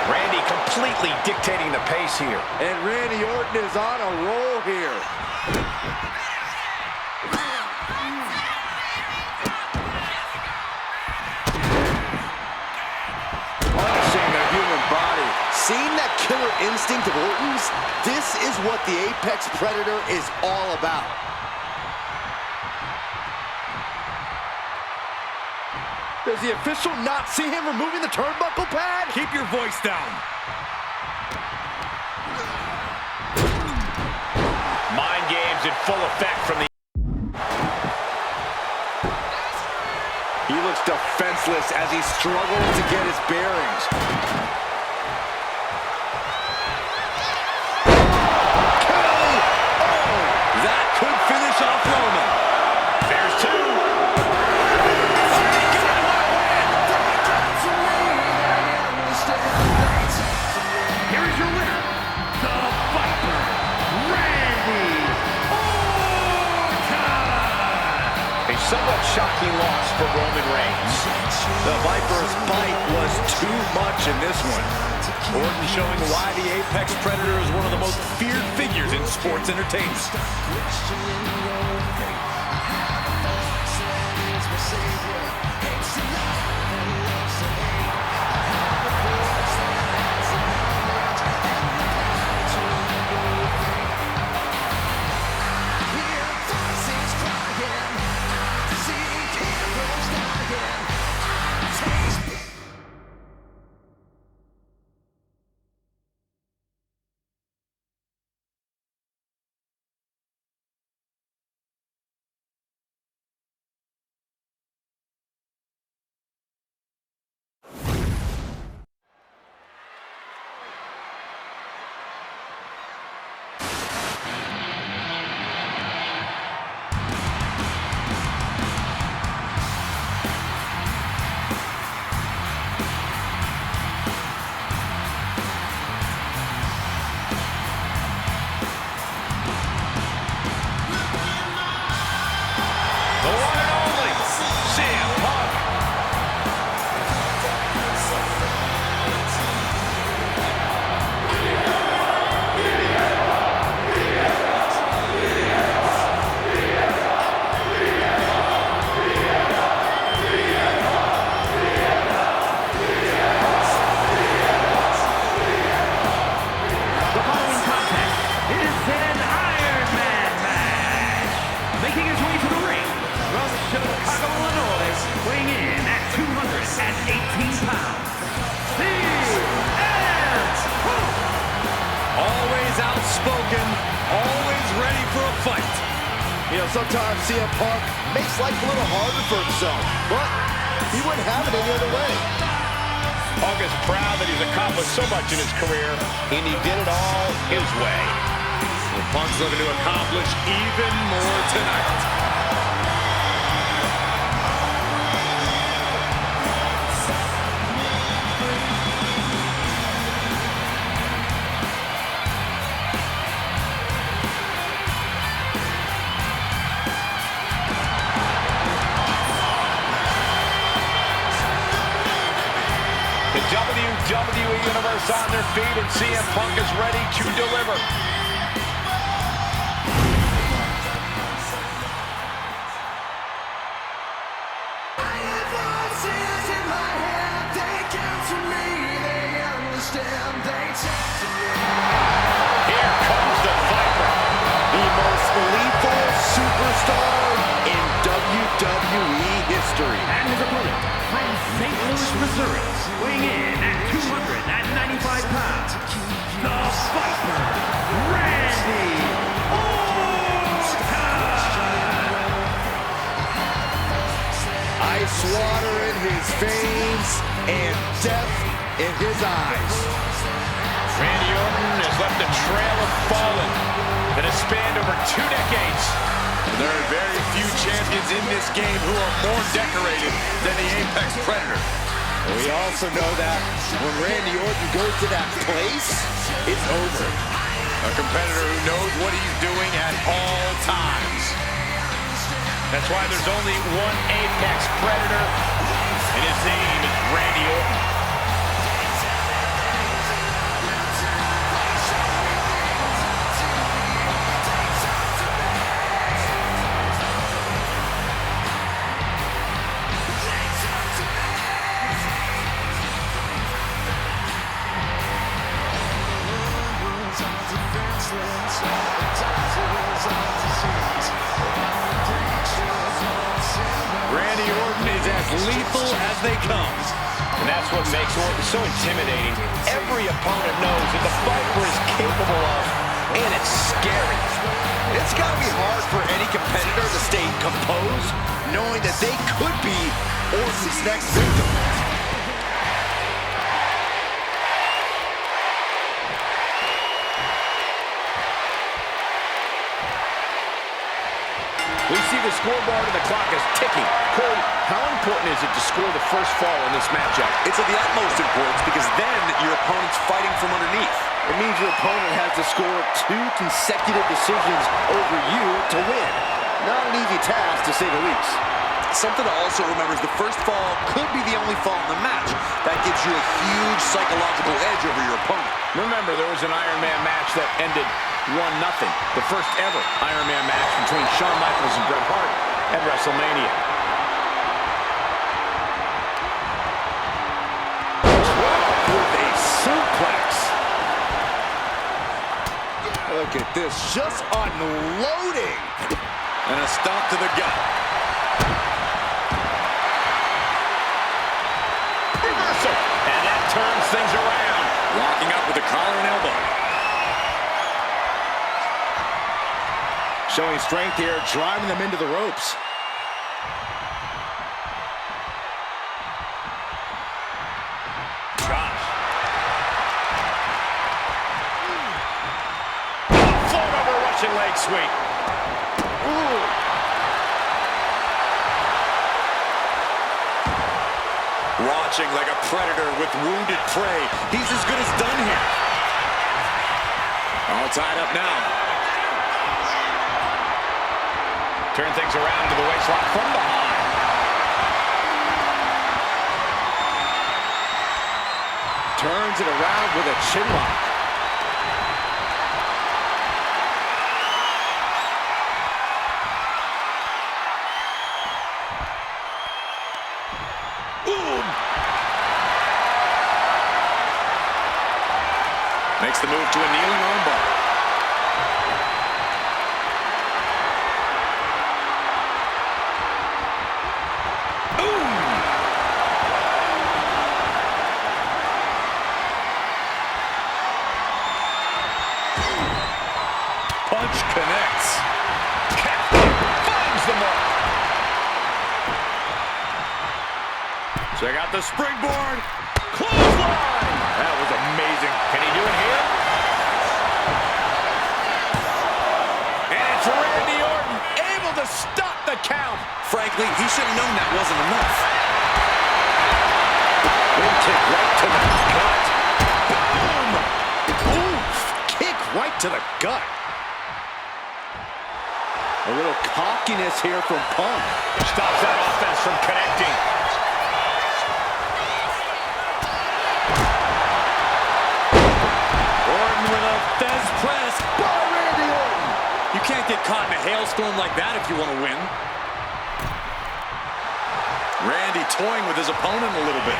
Randy completely dictating the pace here. And Randy Orton is on a roll here. Punishing the human body. Seeing that killer instinct of Orton's, this is what the Apex Predator is all about. Does the official not see him removing the turnbuckle pad? Keep your voice down. Mind games in full effect from the... He looks defenseless as he struggles to get his bearings. That could finish off Roman. There's 2. Here is your winner, the Viper, Randy Orton. A somewhat shocking loss for Roman Reigns. The Viper's bite was too much in this one. Orton showing why the Apex Predator is one of the most feared figures in sports entertainment. unspoken, always ready for a fight. You know, sometimes CM Punk makes life a little harder for himself, but he wouldn't have it any other way. Punk is proud that he's accomplished so much in his career, and he did it all his way. Well, Punk's looking to accomplish even more tonight. The WWE Universe on their feet, and CM Punk is ready to deliver. Here comes the Viper. The most lethal superstar in WWE history. And his opponent from St. Louis, Missouri, weighing in at 295 pounds, the Viper, Randy Orton! Ice water in his veins and death in his eyes. Randy Orton has left a trail of fallen that has spanned over 2 decades. There are very few champions in this game who are more decorated than the Apex Predator. We also know that when Randy Orton goes to that place, it's over. A competitor who knows what he's doing at all times. That's why there's only one Apex Predator, and his name is Randy Orton. Randy Orton is as lethal as they come. And that's what makes Orton so intimidating. Every opponent knows that the Viper is capable of, and it's scary. It's got to be hard for any competitor to stay composed, knowing that they could be Orton's next victim. We see the scoreboard and the clock is ticking. Corey, how important is it to score the first fall in this matchup? It's of the utmost importance because then your opponent's fighting from underneath. It means your opponent has to score 2 consecutive decisions over you to win. Not an easy task, to say the least. Something to also remember is the first fall could be the only fall in the match. That gives you a huge psychological edge over your opponent. Remember, there was an Iron Man match that ended 1-0. The first ever Iron Man match between Shawn Michaels and Bret Hart at WrestleMania. With a suplex. Look at this, just unloading. And a stomp to the gut. Reversal. And that turns things around. Locking up with a collar and elbow. Showing strength here, driving them into the ropes. Josh. Float over Russian leg sweep. Ooh. Launching like a predator with wounded prey. He's as good as done here. All tied up now. Turn things around to the waistlock from behind. Turns it around with a chin lock. Boom! Makes the move to a kneeling armbar. punch connects. Finds the mark. Check out the springboard. Clothesline. That was amazing. Can he do it here? And it's Randy Orton able to stop the count. Frankly, he should have known that wasn't enough. Wind kick right to the gut. Boom! Oof! Kick right to the gut. A little cockiness here from Punk. Stops that offense from connecting. Orton with a Fez press by Randy Orton. You can't get caught in a hailstorm like that if you want to win. Randy toying with his opponent a little bit.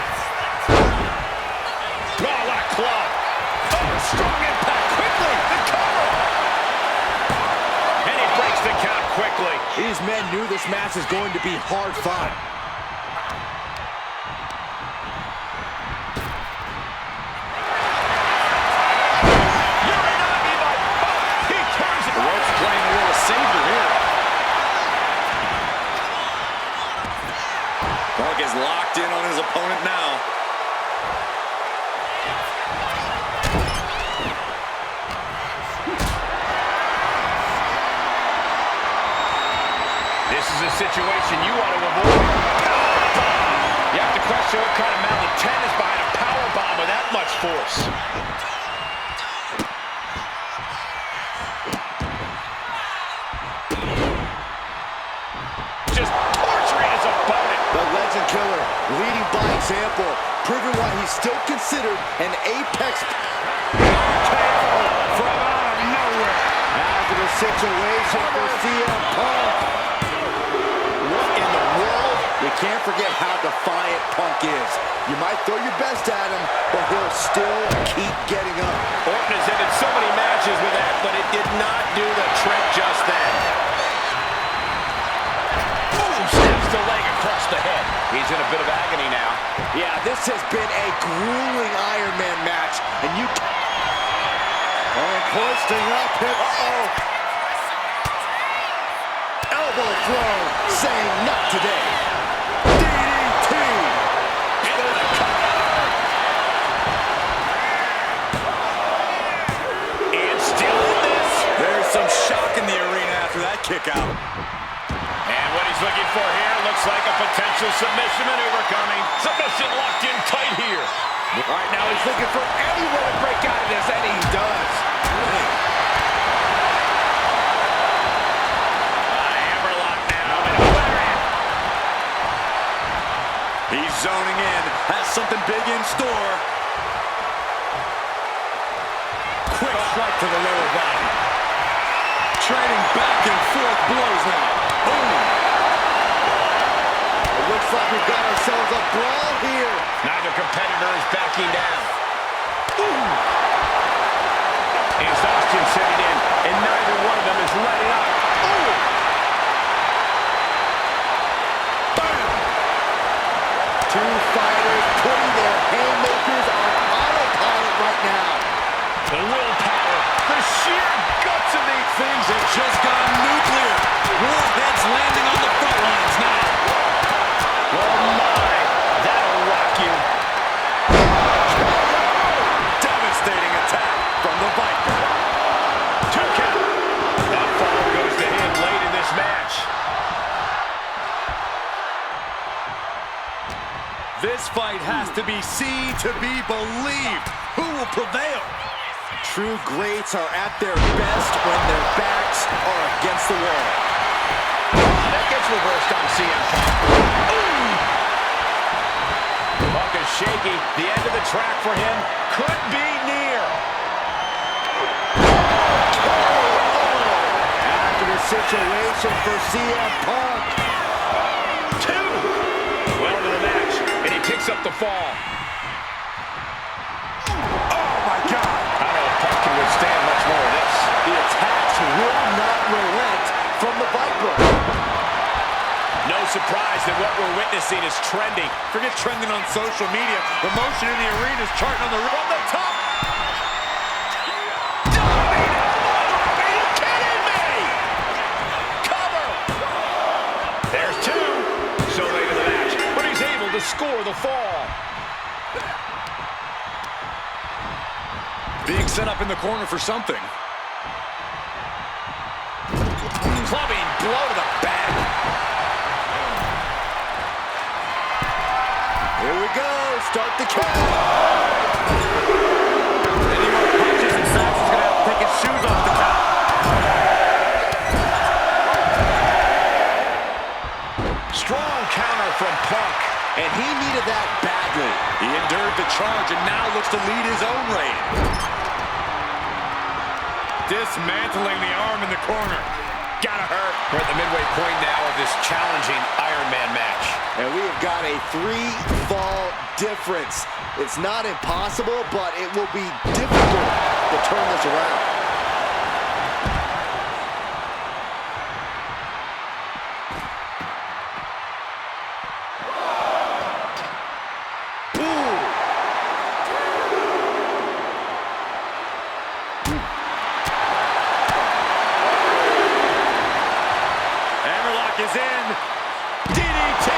Oh, what a club. Oh, strong impact. Quickly, the cover. And he breaks the count quickly. These men knew this match is going to be hard fought. He turns it. The rope's playing a little savior here. Punk is locked in on his opponent now. This is a situation you want to avoid. You have to question what kind of mountain 10 is behind a power bomb with that much force. Just torturing his opponent. The legend killer leading by example, proving why he's still considered an apex. From out of nowhere. After the situation for CM Punk. What in the world? You can't forget how defiant Punk is. You might throw your best at him, but he'll still keep getting up. Orton has ended so many matches with that, but it did not do the trick just then. Boom! Snaps the leg across the head. He's in a bit of agony now. Yeah, this has been a grueling Iron Man match, and you... Oh, posting up hit. Uh-oh. Elbow throw, saying not today. DDT. Into the cover. And still in this. There's some shock in the arena after that kick out. And what he's looking for here looks like a potential submission maneuver coming. Submission locked in tight here. Right now he's looking for any way to break out of this, and he does. Hammerlock now. And a lariat. He's zoning in, has something big in store. Quick strike to the lower body. Trading back and forth blows now. Boom! It looks like we've got ourselves a brawl here. Neither competitor is backing down. Exhaustion setting in, and neither one of them is letting up. Bam! Two fighters putting their haymakers on autopilot right now. The willpower, the sheer guts of these Things have just gone nuclear. Warheads landing on the front lines now. Oh my, that'll rock you. Devastating attack from the Viper. 2 count. That fall goes to him late in this match. This fight has to be seen to be believed. Who will prevail? True greats are at their best when their backs are against the wall. That gets reversed on CM Punk. Punk is shaky. The end of the track for him could be near. After the situation for CM Punk. 2. Well into the match, and he picks up the fall. Oh my God! I don't know if Punk can withstand much more of this. The attacks will not relent from the Viper. No surprise that what we're witnessing is trending. Forget trending on social media. The motion in the arena is charting on the from the top. Dominated! Are you kidding? fall. Being set up in the corner for something. Clubbing blow to the back. Here we go. Start the count. Any more punches and Sacks is going to have to take his shoes off the count. Strong counter from Punk. And he needed that badly. He endured the charge and now looks to lead his own reign. Dismantling the arm in the corner. Gotta hurt. We're at the midway point now of this challenging Iron Man match. And we have got a 3-fall difference. It's not impossible, but it will be difficult to turn this around. Is in. DDT.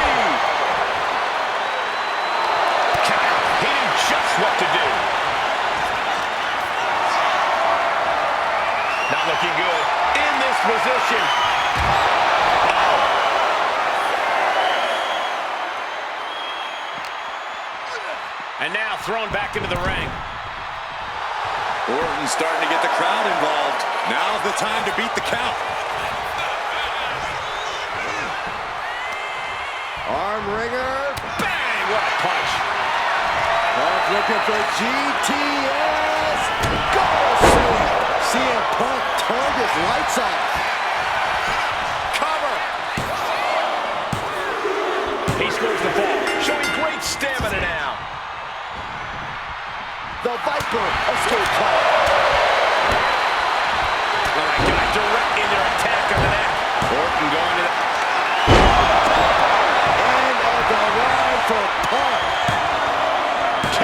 He knew just what to do. Not looking good in this position. Oh. And now thrown back into the ring. Orton's starting to get the crowd involved. Now's the time to beat the count. Arm wringer. Bang! What a punch. Punk looking for GTS. Goal slam. CM Punk turned his lights off. Cover. He scores the fall, showing great stamina now. The Viper escape plan. Oh my God, direct in their attack on the neck. Orton going to the... The line for Punk. 2.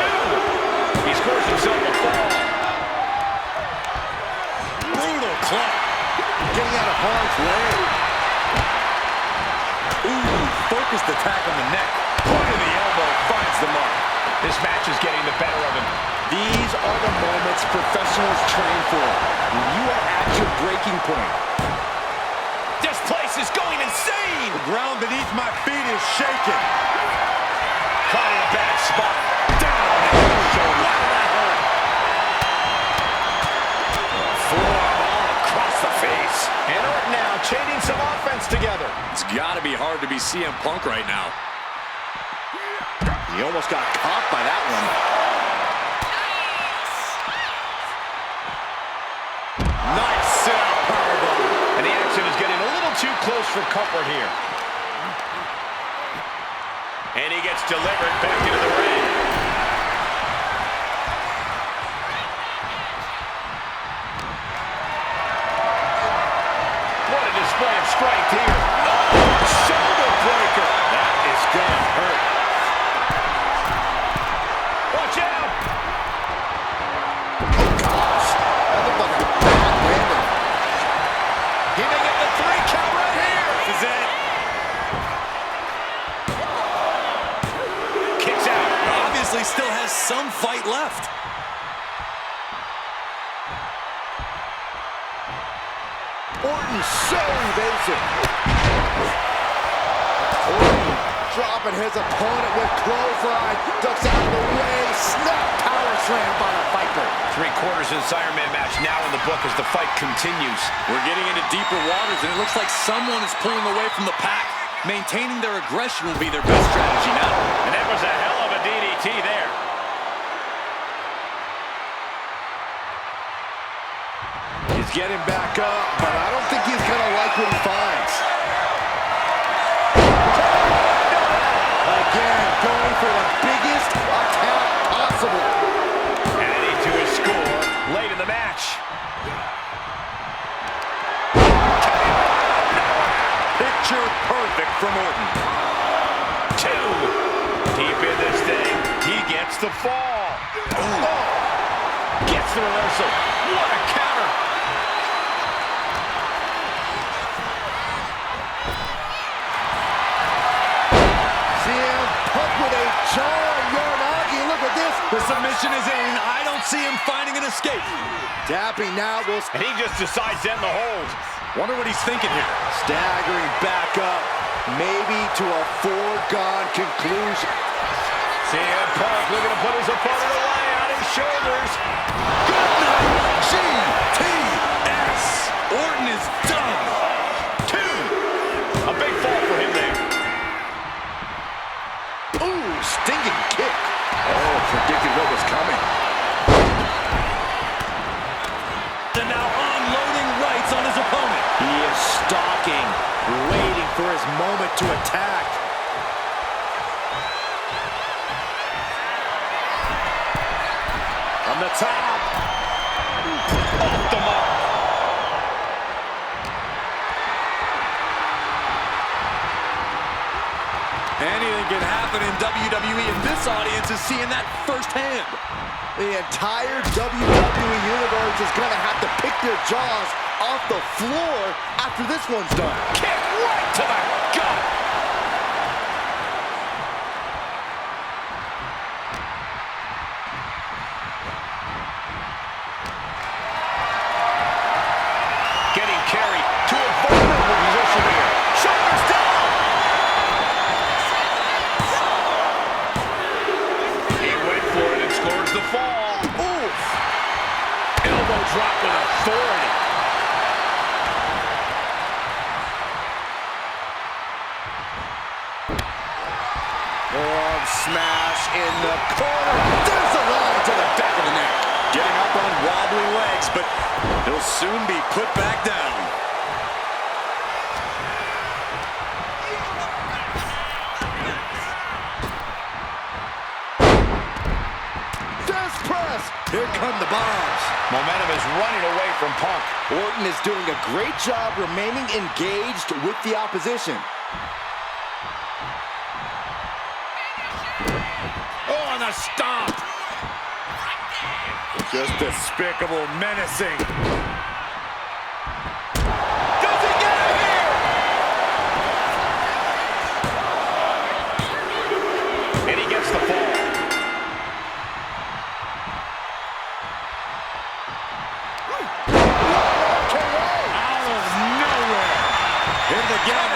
He scores himself a fall. Brutal club. Getting out of harm's way. Ooh, focused attack on the neck. Point of the elbow finds the mark. This match is getting the better of him. These are the moments professionals train for. When you are at your breaking point. This place is going insane. The ground beneath my feet is shaking. Caught in a bad spot. Down on the shoulder. Wow, that hurt. Forearm all across the face. And Orton now chaining some offense together. It's got to be hard to be CM Punk right now. He almost got caught by that one. Nice sit-out powerbomb. And the action is getting a little too close for comfort here. And he gets delivered back into the ring. What a display of strength here. Oh, shoulder breaker. That is gonna hurt. Watch out. Oh, gosh. That looked like a bad landing. He may get the 3 count right here. This is it. Kicks out. Obviously still has some fight left. Orton so evasive. Orton dropping his opponent with clothesline. Ducks out of the way. Snap power slam by the Viper. 3/4 of this Iron Man match now in the book as the fight continues. We're getting into deeper waters, and it looks like someone is pulling away from the pack. Maintaining their aggression will be their best strategy now. And that was a hell of a DDT there. He's getting back up, but I don't think he's going to like what he finds. Again, going for the biggest attack possible. Adding to his score late in the match. Picture perfect from Orton. 2. Deep in this thing. He gets the fall. Oh. Gets the reversal. What a counter. CM Punk with a jump position is in. I don't see him finding an escape. Tapping now will... And he just decides to end the hold. Wonder what he's thinking here. Staggering back up, maybe to a foregone conclusion. CM Punk looking to put his opponent away on his shoulders. Good night, GTS. Orton is done. 2. A big fall for him there. Ooh, stinging kick. Oh, predicted what was coming. And now unloading rights on his opponent. He is stalking, waiting for his moment to attack. From the top. Off the mark. Anything can happen in WWE, and this audience is seeing that firsthand. The entire WWE Universe is going to have to pick their jaws off the floor after this one's done. Kick right to the gut. Getting carried to a vulnerable position here. Shoulders down. He went for it and scores the fall. Oof. Elbow drop with authority. Arm smash in the corner. There's the line to the back of the neck. Getting up on wobbly legs, but he'll soon be put back down. Death press. Here come the bombs. Momentum is running away from Punk. Orton is doing a great job remaining engaged with the opposition. Oh, and a stomp. Just despicable, menacing. Does he get him here? And he gets the fall. Out of nowhere. Here they go.